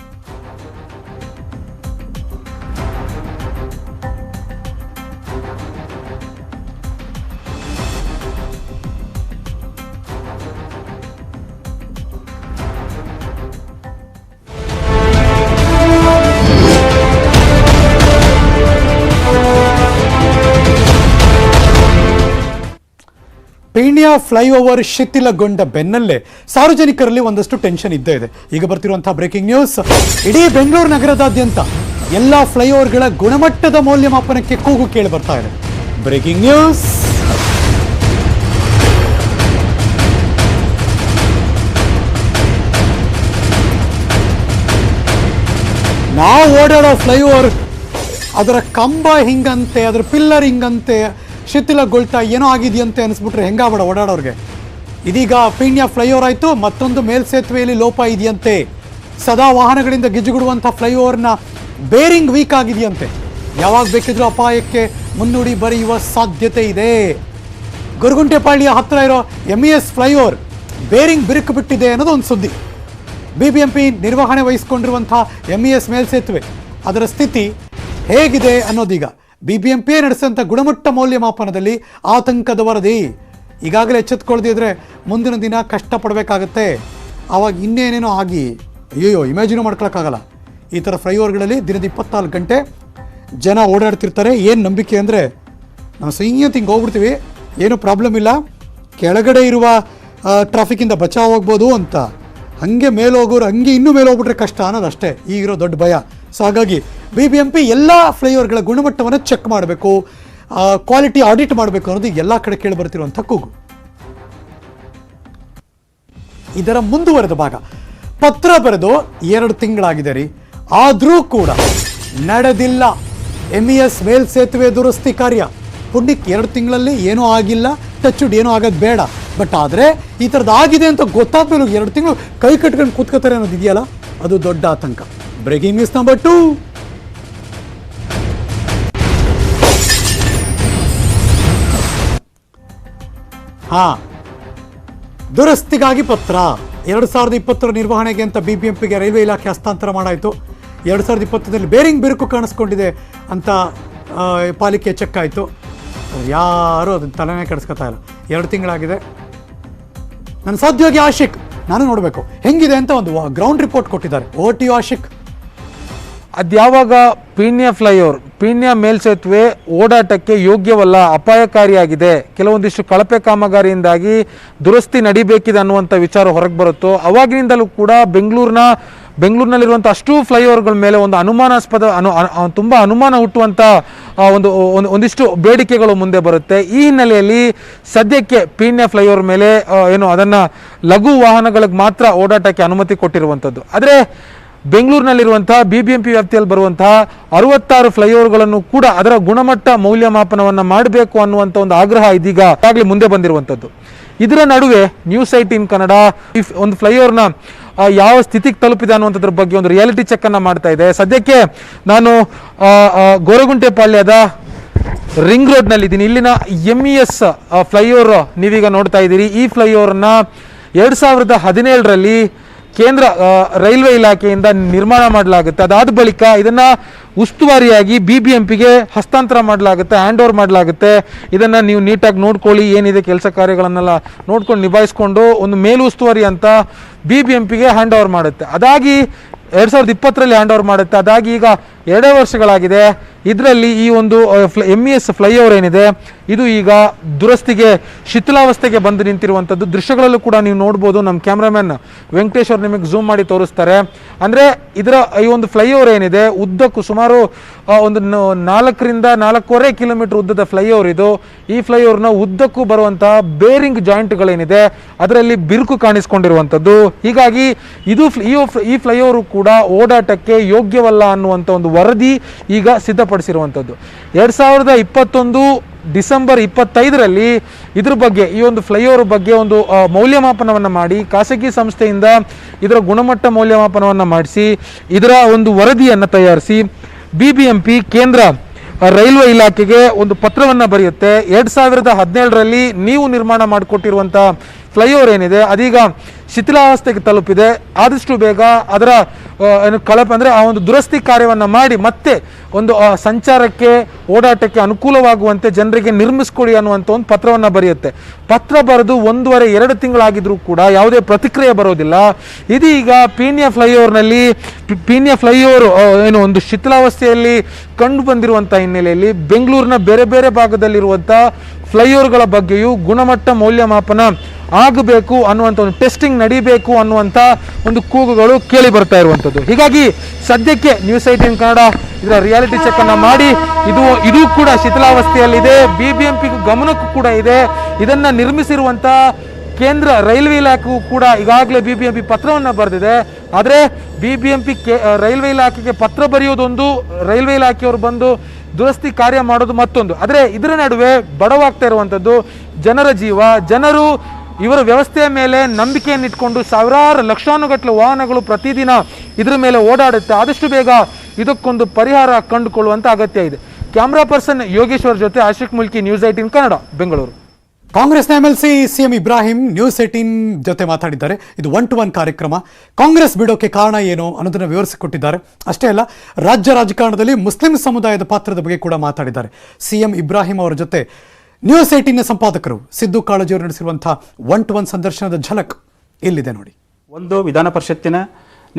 ಪೀಣ್ಯ ಫ್ಲೈಓವರ್ ಶಿಥಿಲಗೊಂಡ ಬೆನ್ನಲ್ಲೇ ಸಾರ್ವಜನಿಕರಲ್ಲಿ ಒಂದಷ್ಟು ಟೆನ್ಷನ್ ಇದ್ದೇ ಇದೆ. ಈಗ ಬರ್ತಿರುವಂತಹ ಬ್ರೇಕಿಂಗ್ ನ್ಯೂಸ್. ಇಡೀ ಬೆಂಗಳೂರು ನಗರದಾದ್ಯಂತ ಎಲ್ಲ ಫ್ಲೈಓವರ್ಗಳ ಗುಣಮಟ್ಟದ ಮೌಲ್ಯಮಾಪನಕ್ಕೆ ಕೂಗು ಕೇಳಿ ಬರ್ತಾ ಇದೆ. Breaking news. ನಾವು ಓಡಾಡೋ ಫ್ಲೈಓವರ್ ಅದರ ಕಂಬ ಹಿಂಗಂತೆ, ಅದರ ಪಿಲ್ಲರ್ ಹಿಂಗಂತೆ ಶಿಥಿಲಗೊಳ್ತಾ ಏನೋ ಆಗಿದೆಯಂತೆ ಅನಿಸ್ಬಿಟ್ರೆ ಹೆಂಗಾಬೇಡ ಓಡಾಡೋರಿಗೆ. ಇದೀಗ ಪೀಣ್ಯ ಫ್ಲೈಓವರ್ ಆಯಿತು, ಮತ್ತೊಂದು ಮೇಲ್ಸೇತುವೆಯಲ್ಲಿ ಲೋಪ ಇದೆಯಂತೆ. ಸದಾ ವಾಹನಗಳಿಂದ ಗಿಜುಗುಡುವಂಥ ಫ್ಲೈಓವರ್ನ ಬೇರಿಂಗ್ ವೀಕ್ ಆಗಿದೆಯಂತೆ. ಯಾವಾಗ ಬೇಕಿದ್ರೂ ಅಪಾಯಕ್ಕೆ ಮುನ್ನುಡಿ ಬರೆಯುವ ಸಾಧ್ಯತೆ ಇದೆ. ಗೊರಗುಂಟೆಪಾಳ್ಯ ಹತ್ತಿರ ಇರೋ MES ಫ್ಲೈಓವರ್ ಬೇರಿಂಗ್ ಬಿರುಕು ಬಿಟ್ಟಿದೆ ಅನ್ನೋದು ಒಂದು ಸುದ್ದಿ. BBMP ನಿರ್ವಹಣೆ ವಹಿಸಿಕೊಂಡಿರುವಂಥ MES ಮೇಲ್ಸೇತುವೆ ಅದರ ಸ್ಥಿತಿ ಹೇಗಿದೆ ಅನ್ನೋದೀಗ BBMP ನಡೆಸಿದಂಥ ಗುಣಮಟ್ಟ ಮೌಲ್ಯಮಾಪನದಲ್ಲಿ ಆತಂಕದ ವರದಿ. ಈಗಾಗಲೇ ಎಚ್ಚೆತ್ಕೊಳ್ಳದಿದ್ರೆ ಮುಂದಿನ ದಿನ ಕಷ್ಟಪಡಬೇಕಾಗತ್ತೆ. ಆವಾಗ ಇನ್ನೇನೇನೋ ಆಗಿ ಅಯ್ಯೋ ಇಮ್ಯಾಜಿನೂ ಮಾಡ್ಕೊಳಕ್ಕಾಗಲ್ಲ. ಈ ಥರ ಫ್ಲೈಓವರ್ಗಳಲ್ಲಿ ದಿನದ 24 ಗಂಟೆ ಜನ ಓಡಾಡ್ತಿರ್ತಾರೆ. ಏನು ನಂಬಿಕೆ ಅಂದರೆ ನಾವು ಸಂಯಂತ ಹಿಂಗೆ ಹೋಗ್ಬಿಡ್ತೀವಿ, ಏನೂ ಪ್ರಾಬ್ಲಮ್ ಇಲ್ಲ, ಕೆಳಗಡೆ ಇರುವ ಟ್ರಾಫಿಕ್ಕಿಂದ ಬಚಾವ್ ಹೋಗ್ಬೋದು ಅಂತ. ಹಾಗೆ ಮೇಲೆ ಹೋಗೋರು ಹಂಗೆ ಇನ್ನೂ ಮೇಲೆ ಹೋಗ್ಬಿಟ್ರೆ ಕಷ್ಟ ಅನ್ನೋದಷ್ಟೇ ಈಗಿರೋ ದೊಡ್ಡ ಭಯ. ಸೊ ಹಾಗಾಗಿ BBMP ಎಲ್ಲ ಫ್ಲೈಓವರ್ಗಳ ಗುಣಮಟ್ಟವನ್ನು ಚೆಕ್ ಮಾಡಬೇಕು, ಕ್ವಾಲಿಟಿ ಆಡಿಟ್ ಮಾಡಬೇಕು ಅನ್ನೋದು ಎಲ್ಲ ಕಡೆ ಕೇಳಿ ಬರ್ತಿರುವಂಥ ಕೂಗು. ಇದರ ಮುಂದುವರೆದ ಭಾಗ ಪತ್ರ ಬರೆದು 2 ತಿಂಗಳಾಗಿದೆ ರೀ, ಆದರೂ ಕೂಡ ನಡೆದಿಲ್ಲ MES ಮೇಲ್ಸೇತುವೆ ದುರಸ್ತಿ ಕಾರ್ಯ. ಪುಣ್ಯಕ್ಕೆ 2 ತಿಂಗಳಲ್ಲಿ ಏನೂ ಆಗಿಲ್ಲ, ಟಚ್ವುಡ್ ಏನೂ ಆಗೋದು ಬೇಡ. ಬಟ್ ಆದರೆ ಈ ಥರದ್ದು ಆಗಿದೆ ಅಂತ ಗೊತ್ತಾದ್ಮೇಲೆ 2 ತಿಂಗಳು ಕೈ ಕಟ್ಕೊಂಡು ಕೂತ್ಕೋತಾರೆ ಅನ್ನೋದು ಇದೆಯಲ್ಲ, ಅದು ದೊಡ್ಡ ಆತಂಕ. Breaking news number 2. ದುರಸ್ತಿಗಾಗಿ ಪತ್ರ 2020 ನಿರ್ವಹಣೆಗೆ ಅಂತ BBMPಗೆ ರೈಲ್ವೆ ಇಲಾಖೆ ಹಸ್ತಾಂತರ ಮಾಡಾಯಿತು. 2020ರಲ್ಲಿ ಬೇರಿಂಗ್ ಬಿರುಕು ಕಾಣಿಸ್ಕೊಂಡಿದೆ ಅಂತ ಪಾಲಿಕೆ ಚೆಕ್ ಆಯಿತು. ಯಾರೂ ಅದನ್ನು ತಲೆನೇ ಕೆಡಿಸ್ಕೊತಾ ಇಲ್ಲ. 2 ತಿಂಗಳಾಗಿದೆ. ನನ್ನ ಸಹೋದ್ಯೋಗಿ ಆಶಿಕ್, ನಾನು ನೋಡಬೇಕು ಹೆಂಗಿದೆ ಅಂತ ಒಂದು ಗ್ರೌಂಡ್ ರಿಪೋರ್ಟ್ ಕೊಟ್ಟಿದ್ದಾರೆ. OTU ಆಶಿಕ್. ಅದ್ಯಾವಾಗ ಪೀಣ್ಯ ಫ್ಲೈಓವರ್, ಪೀಣ್ಯ ಮೇಲ್ಸೇತುವೆ ಓಡಾಟಕ್ಕೆ ಯೋಗ್ಯವಲ್ಲ, ಅಪಾಯಕಾರಿಯಾಗಿದೆ, ಕೆಲವೊಂದಿಷ್ಟು ಕಳಪೆ ಕಾಮಗಾರಿಯಿಂದಾಗಿ ದುರಸ್ತಿ ನಡಿಬೇಕಿದೆ ಅನ್ನುವಂಥ ವಿಚಾರ ಹೊರಗೆ ಬರುತ್ತೋ ಅವಾಗಿನಿಂದಲೂ ಕೂಡ ಬೆಂಗಳೂರಿನಲ್ಲಿರುವಂಥ ಅಷ್ಟು ಫ್ಲೈಓವರ್ಗಳ ಮೇಲೆ ಒಂದು ಅನುಮಾನಾಸ್ಪದ ತುಂಬ ಅನುಮಾನ ಹುಟ್ಟುವಂಥ ಒಂದಿಷ್ಟು ಬೇಡಿಕೆಗಳು ಮುಂದೆ ಬರುತ್ತೆ. ಈ ಹಿನ್ನೆಲೆಯಲ್ಲಿ ಸದ್ಯಕ್ಕೆ ಪೀಣ್ಯ ಫ್ಲೈಓವರ್ ಮೇಲೆ ಅದನ್ನು ಲಘು ವಾಹನಗಳಿಗೆ ಮಾತ್ರ ಓಡಾಟಕ್ಕೆ ಅನುಮತಿ ಕೊಟ್ಟಿರುವಂಥದ್ದು. ಆದರೆ ಬೆಂಗಳೂರಿನಲ್ಲಿರುವಂತಹ BBMP ವ್ಯಾಪ್ತಿಯಲ್ಲಿ ಬರುವಂತಹ 66 ಫ್ಲೈಓವರ್ಗಳನ್ನು ಕೂಡ ಅದರ ಗುಣಮಟ್ಟ ಮೌಲ್ಯಮಾಪನವನ್ನು ಮಾಡಬೇಕು ಅನ್ನುವಂಥ ಒಂದು ಆಗ್ರಹ ಇದೀಗ ಆಗಲೇ ಮುಂದೆ ಬಂದಿರುವಂಥದ್ದು. ಇದರ ನಡುವೆ ನ್ಯೂಸ್ 18 ಕನ್ನಡ ಒಂದು ಫ್ಲೈಓವರ್ನ ಯಾವ ಸ್ಥಿತಿಗೆ ತಲುಪಿದೆ ಅನ್ನುವಂಥದ್ರ ಬಗ್ಗೆ ಒಂದು ರಿಯಾಲಿಟಿ ಚೆಕ್ ಅನ್ನು ಮಾಡ್ತಾ ಇದೆ. ಸದ್ಯಕ್ಕೆ ನಾನು ಗೋರಗುಂಟೆಪಾಳ್ಯದ ರಿಂಗ್ ರೋಡ್ನಲ್ಲಿ ಇದ್ದೀನಿ. ಇಲ್ಲಿನ MES ಫ್ಲೈಓವರ್ ನೀವೀಗ ನೋಡ್ತಾ ಇದ್ದೀರಿ. ಈ ಫ್ಲೈಓವರ್ನ 2017ರಲ್ಲಿ ಕೇಂದ್ರ ರೈಲ್ವೆ ಇಲಾಖೆಯಿಂದ ನಿರ್ಮಾಣ ಮಾಡಲಾಗುತ್ತೆ. ಅದಾದ ಬಳಿಕ ಇದನ್ನು ಉಸ್ತುವಾರಿಯಾಗಿ BBMPಗೆ ಹಸ್ತಾಂತರ ಮಾಡಲಾಗುತ್ತೆ, ಹ್ಯಾಂಡ್ ಓವರ್ ಮಾಡಲಾಗುತ್ತೆ. ಇದನ್ನು ನೀವು ನೀಟಾಗಿ ನೋಡ್ಕೊಳ್ಳಿ, ಏನಿದೆ ಕೆಲಸ ಕಾರ್ಯಗಳನ್ನೆಲ್ಲ ನೋಡ್ಕೊಂಡು ನಿಭಾಯಿಸ್ಕೊಂಡು ಒಂದು ಮೇಲುಸ್ತುವಾರಿ ಅಂತ BBMPಗೆ ಹ್ಯಾಂಡ್ ಓವರ್ ಮಾಡುತ್ತೆ. ಅದಾಗಿ 2020ರಲ್ಲಿ ಹ್ಯಾಂಡ್ ಓವರ್ ಮಾಡುತ್ತೆ. ಅದಾಗಿ ಈಗ 2 ವರ್ಷಗಳಾಗಿದೆ. ಇದರಲ್ಲಿ ಈ ಒಂದು MES ಫ್ಲೈಓವರ್ ಏನಿದೆ ಇದು ಈಗ ದುರಸ್ತಿಗೆ ಶಿಥಿಲಾವಸ್ಥೆಗೆ ಬಂದು ನಿಂತಿರುವಂಥದ್ದು. ದೃಶ್ಯಗಳಲ್ಲೂ ಕೂಡ ನೀವು ನೋಡ್ಬೋದು. ನಮ್ಮ ಕ್ಯಾಮ್ರಾಮನ್ ವೆಂಕಟೇಶ್ ಅವರು ನಿಮಗೆ ಝೂಮ್ ಮಾಡಿ ತೋರಿಸ್ತಾರೆ. ಅಂದರೆ ಇದರ ಈ ಒಂದು ಫ್ಲೈಓವರ್ ಏನಿದೆ ಉದ್ದಕ್ಕೂ ಸುಮಾರು ಒಂದು 4 ರಿಂದ 4.5 ಕಿಲೋಮೀಟರ್ ಉದ್ದದ ಫ್ಲೈಓವರ್ ಇದು. ಈ ಫ್ಲೈಓವರ್ನ ಉದ್ದಕ್ಕೂ ಬರುವಂತಹ ಬೇರಿಂಗ್ ಜಾಯಿಂಟ್ಗಳೇನಿದೆ ಅದರಲ್ಲಿ ಬಿರುಕು ಕಾಣಿಸ್ಕೊಂಡಿರುವಂಥದ್ದು. ಹೀಗಾಗಿ ಈ ಫ್ಲೈಓವರ್ ಕೂಡ ಓಡಾಟಕ್ಕೆ ಯೋಗ್ಯವಲ್ಲ ಅನ್ನುವಂಥ ಒಂದು ವರದಿ ಈಗ ಸಿದ್ಧಪಡಿಸಿರುವಂಥದ್ದು. 2021 ಡಿಸೆಂಬರ್ 25ರಲ್ಲಿ ಇದ್ರ ಬಗ್ಗೆ ಈ ಒಂದು ಫ್ಲೈಓವರ್ ಬಗ್ಗೆ ಒಂದು ಮೌಲ್ಯಮಾಪನವನ್ನು ಮಾಡಿ ಖಾಸಗಿ ಸಂಸ್ಥೆಯಿಂದ ಇದರ ಗುಣಮಟ್ಟ ಮೌಲ್ಯಮಾಪನವನ್ನು ಮಾಡಿಸಿ ಇದರ ಒಂದು ವರದಿಯನ್ನು ತಯಾರಿಸಿ BBMP ಕೇಂದ್ರ ರೈಲ್ವೆ ಇಲಾಖೆಗೆ ಒಂದು ಪತ್ರವನ್ನು ಬರೆಯುತ್ತೆ. 2017ರಲ್ಲಿ ನೀವು ನಿರ್ಮಾಣ ಮಾಡಿಕೊಟ್ಟಿರುವಂಥ ಫ್ಲೈಓವರ್ ಏನಿದೆ ಅದೀಗ ಶಿಥಿಲಾವಸ್ಥೆಗೆ ತಲುಪಿದೆ. ಆದಷ್ಟು ಬೇಗ ಅದರ ಕಳಪೆ ಆ ಒಂದು ದುರಸ್ತಿ ಕಾರ್ಯವನ್ನು ಮಾಡಿ ಮತ್ತೆ ಒಂದು ಸಂಚಾರಕ್ಕೆ ಓಡಾಟಕ್ಕೆ ಅನುಕೂಲವಾಗುವಂತೆ ಜನರಿಗೆ ನಿರ್ಮಿಸ್ಕೊಡಿ ಅನ್ನುವಂಥ ಒಂದು ಪತ್ರವನ್ನು ಬರೆಯುತ್ತೆ. ಪತ್ರ ಬರೆದು 1.5-2 ತಿಂಗಳಾಗಿದ್ರೂ ಕೂಡ ಯಾವುದೇ ಪ್ರತಿಕ್ರಿಯೆ ಬರೋದಿಲ್ಲ. ಇದೀಗ ಪೀಣ್ಯ ಫ್ಲೈಓವರ್ ಒಂದು ಶಿಥಿಲಾವಸ್ಥೆಯಲ್ಲಿ ಕಂಡು ಬಂದಿರುವಂಥ ಹಿನ್ನೆಲೆಯಲ್ಲಿ ಬೆಂಗಳೂರಿನ ಬೇರೆ ಬೇರೆ ಭಾಗದಲ್ಲಿರುವಂಥ ಫ್ಲೈಓವರ್ಗಳ ಬಗ್ಗೆಯೂ ಗುಣಮಟ್ಟ ಮೌಲ್ಯಮಾಪನ ಆಗಬೇಕು ಅನ್ನುವಂಥ ಒಂದು ಟೆಸ್ಟಿಂಗ್ ನಡೀಬೇಕು ಅನ್ನುವಂಥ ಒಂದು ಕೂಗುಗಳು ಕೇಳಿ ಬರ್ತಾ ಇರುವಂಥದ್ದು. ಹೀಗಾಗಿ ಸದ್ಯಕ್ಕೆ ನ್ಯೂಸ್ 18 ಕನ್ನಡ ಇದರ ರಿಯಾಲಿಟಿ ಚೆಕ್ ಅನ್ನ ಮಾಡಿ ಇದು ಕೂಡ ಶಿಥಿಲಾವಸ್ಥೆಯಲ್ಲಿದೆ. BBMP ಗಮನಕ್ಕೂ ಕೂಡ ಇದೆ. ಇದನ್ನ ನಿರ್ಮಿಸಿರುವಂಥ ಕೇಂದ್ರ ರೈಲ್ವೆ ಇಲಾಖೆಗೂ ಕೂಡ ಈಗಾಗಲೇ BBMP ಪತ್ರವನ್ನು ಬರೆದಿದೆ. ಆದರೆ BBMP ರೈಲ್ವೆ ಇಲಾಖೆಗೆ ಪತ್ರ ಬರೆಯೋದೊಂದು, ರೈಲ್ವೆ ಇಲಾಖೆಯವರು ಬಂದು ದುರಸ್ತಿ ಕಾರ್ಯ ಮಾಡೋದು ಮತ್ತೊಂದು. ಆದರೆ ಇದರ ನಡುವೆ ಬಡವಾಗ್ತಾ ಇರುವಂಥದ್ದು ಜನರ ಜೀವ. ಜನರು ಇವರ ವ್ಯವಸ್ಥೆಯ ಮೇಲೆ ನಂಬಿಕೆಯನ್ನು ಇಟ್ಕೊಂಡು ಸಾವಿರಾರು ಲಕ್ಷಾನುಗಟ್ಟಲೆ ವಾಹನಗಳು ಪ್ರತಿದಿನ ಇದರ ಮೇಲೆ ಓಡಾಡುತ್ತೆ. ಆದಷ್ಟು ಬೇಗ ಇದಕ್ಕೊಂದು ಪರಿಹಾರ ಕಂಡುಕೊಳ್ಳುವಂಥ ಅಗತ್ಯ ಇದೆ. ಕ್ಯಾಮ್ರಾ ಪರ್ಸನ್ ಯೋಗೇಶ್ವರ್ ಜೊತೆ ಆಶಿಕ್ ಮುಲ್ಕಿ, ನ್ಯೂಸ್ 18 ಕನ್ನಡ, ಬೆಂಗಳೂರು. ಕಾಂಗ್ರೆಸ್ನ MLC CM ಇಬ್ರಾಹಿಂ ನ್ಯೂಸ್ 18 ಜೊತೆ ಮಾತಾಡಿದ್ದಾರೆ. ಇದು 1-to-1 ಕಾರ್ಯಕ್ರಮ. ಕಾಂಗ್ರೆಸ್ ಬಿಡೋಕೆ ಕಾರಣ ಏನು ಅನ್ನೋದನ್ನು ವಿವರಿಸಿಕೊಟ್ಟಿದ್ದಾರೆ. ಅಷ್ಟೇ ಅಲ್ಲ, ರಾಜ್ಯ ರಾಜಕಾರಣದಲ್ಲಿ ಮುಸ್ಲಿಂ ಸಮುದಾಯದ ಪಾತ್ರದ ಬಗ್ಗೆ ಕೂಡ ಮಾತಾಡಿದ್ದಾರೆ. CM ಇಬ್ರಾಹಿಂ ಅವರ ಜೊತೆ ನ್ಯೂಸ್ 18ನ ಸಂಪಾದಕರು ಸಿದ್ದು ಕಾಳಜಿಯವರು ನಡೆಸಿರುವಂತಹ 1-to-1 ಸಂದರ್ಶನದ ಝಲಕ್ ಇಲ್ಲಿದೆ ನೋಡಿ. ಒಂದು ವಿಧಾನ ಪರಿಷತ್ತಿನ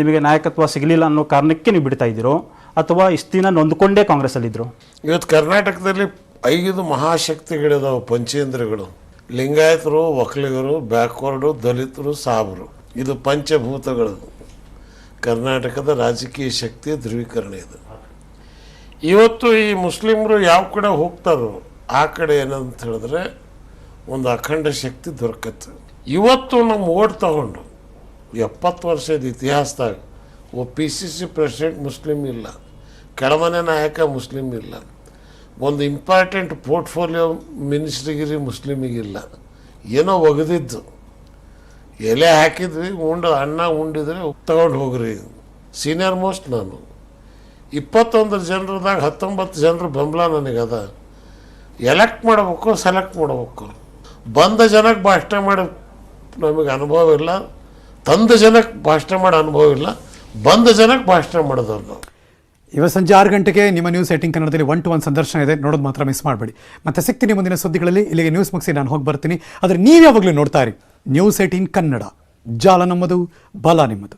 ನಿಮಗೆ ನಾಯಕತ್ವ ಸಿಗಲಿಲ್ಲ ಅನ್ನೋ ಕಾರಣಕ್ಕೆ ನೀವು ಬಿಡ್ತಾ ಇದ್ದೀರೋ ಅಥವಾ ಇಷ್ಟು ದಿನ ನೊಂದ್ಕೊಂಡೇ ಕಾಂಗ್ರೆಸ್ಸಲ್ಲಿದ್ದರು? ಇವತ್ತು ಕರ್ನಾಟಕದಲ್ಲಿ 5 ಮಹಾಶಕ್ತಿಗಳಿದಾವೆ, ಪಂಚೇಂದ್ರಗಳು. ಲಿಂಗಾಯತರು, ಒಕ್ಕಲಿಗರು, ಬ್ಯಾಕ್ವರ್ಡು, ದಲಿತರು, ಸಾಬರು. ಇದು ಪಂಚಭೂತಗಳು. ಕರ್ನಾಟಕದ ರಾಜಕೀಯ ಶಕ್ತಿಯ ಧ್ರುವೀಕರಣ ಇದು. ಇವತ್ತು ಈ ಮುಸ್ಲಿಮರು ಯಾವ ಕಡೆ ಹೋಗ್ತಾರೋ ಆ ಕಡೆ ಏನಂತ ಹೇಳಿದ್ರೆ ಒಂದು ಅಖಂಡ ಶಕ್ತಿ ದೊರಕತ್ತೆ. ಇವತ್ತು ನಮ್ಮ ಓಟ್ ತಗೊಂಡು 70 ವರ್ಷದ ಇತಿಹಾಸದಾಗ PCC ಪ್ರೆಸಿಡೆಂಟ್ ಮುಸ್ಲಿಮ್ ಇಲ್ಲ, ಕೆಳಮನೆ ನಾಯಕ ಮುಸ್ಲಿಮ್ ಇಲ್ಲ, ಒಂದು ಇಂಪಾರ್ಟೆಂಟ್ ಪೋರ್ಟ್ಫೋಲಿಯೋ ಮಿನಿಸ್ಟ್ರಿಗಿರಿ ಮುಸ್ಲಿಮಿಗಿಲ್ಲ. ಏನೋ ಒಗೆದಿದ್ದು ಎಲೆ ಹಾಕಿದ್ವಿ, ಅನ್ನ ಉಂಡಿದ್ರೆ ತಗೊಂಡು ಹೋಗ್ರಿ. ಸೀನಿಯರ್ ಮೋಸ್ಟ್ ನಾನು 21 ಜನರದಾಗ 19 ಜನರು ಬೆಂಬಲ ನನಗದ. ಎಲೆಕ್ಟ್ ಮಾಡಬೇಕು, ಸೆಲೆಕ್ಟ್ ಮಾಡಬೇಕು. ಬಂದ ಜನಕ್ಕೆ ಭಾಷಣ ಮಾಡಿ ನಮಗೆ ಅನುಭವ ಇಲ್ಲ, ತಂದ ಜನಕ್ಕೆ ಭಾಷಣ ಮಾಡೋ ಅನುಭವ ಇಲ್ಲ, ಬಂದ ಜನಕ್ಕೆ ಭಾಷಣ ಮಾಡೋದವ್ರು ನಾವು. ಇವತ್ತು ಸಂಜೆ 6 ಗಂಟೆಗೆ ನಿಮ್ಮ ನ್ಯೂಸ್ 18 ಕನ್ನಡದಲ್ಲಿ 1-to-1 ಸಂದರ್ಶನ ಇದೆ, ನೋಡೋದು ಮಾತ್ರ ಮಿಸ್ ಮಾಡಬೇಡಿ. ಮತ್ತೆ ಸಿಗ್ತೀನಿ ಮುಂದಿನ ಸುದ್ದಿಗಳಲ್ಲಿ. ಇಲ್ಲಿಗೆ ನ್ಯೂಸ್ ಮುಗಿಸಿ ನಾನು ಹೋಗಿ ಬರ್ತೀನಿ. ಆದರೆ ನೀವು ಯಾವಾಗಲೂ ನೋಡ್ತಾ ಇರಿ ನ್ಯೂಸ್ 18 ಕನ್ನಡ. ಜಾಲ ನಮ್ಮದು, ಬಲ ನಿಮ್ಮದು.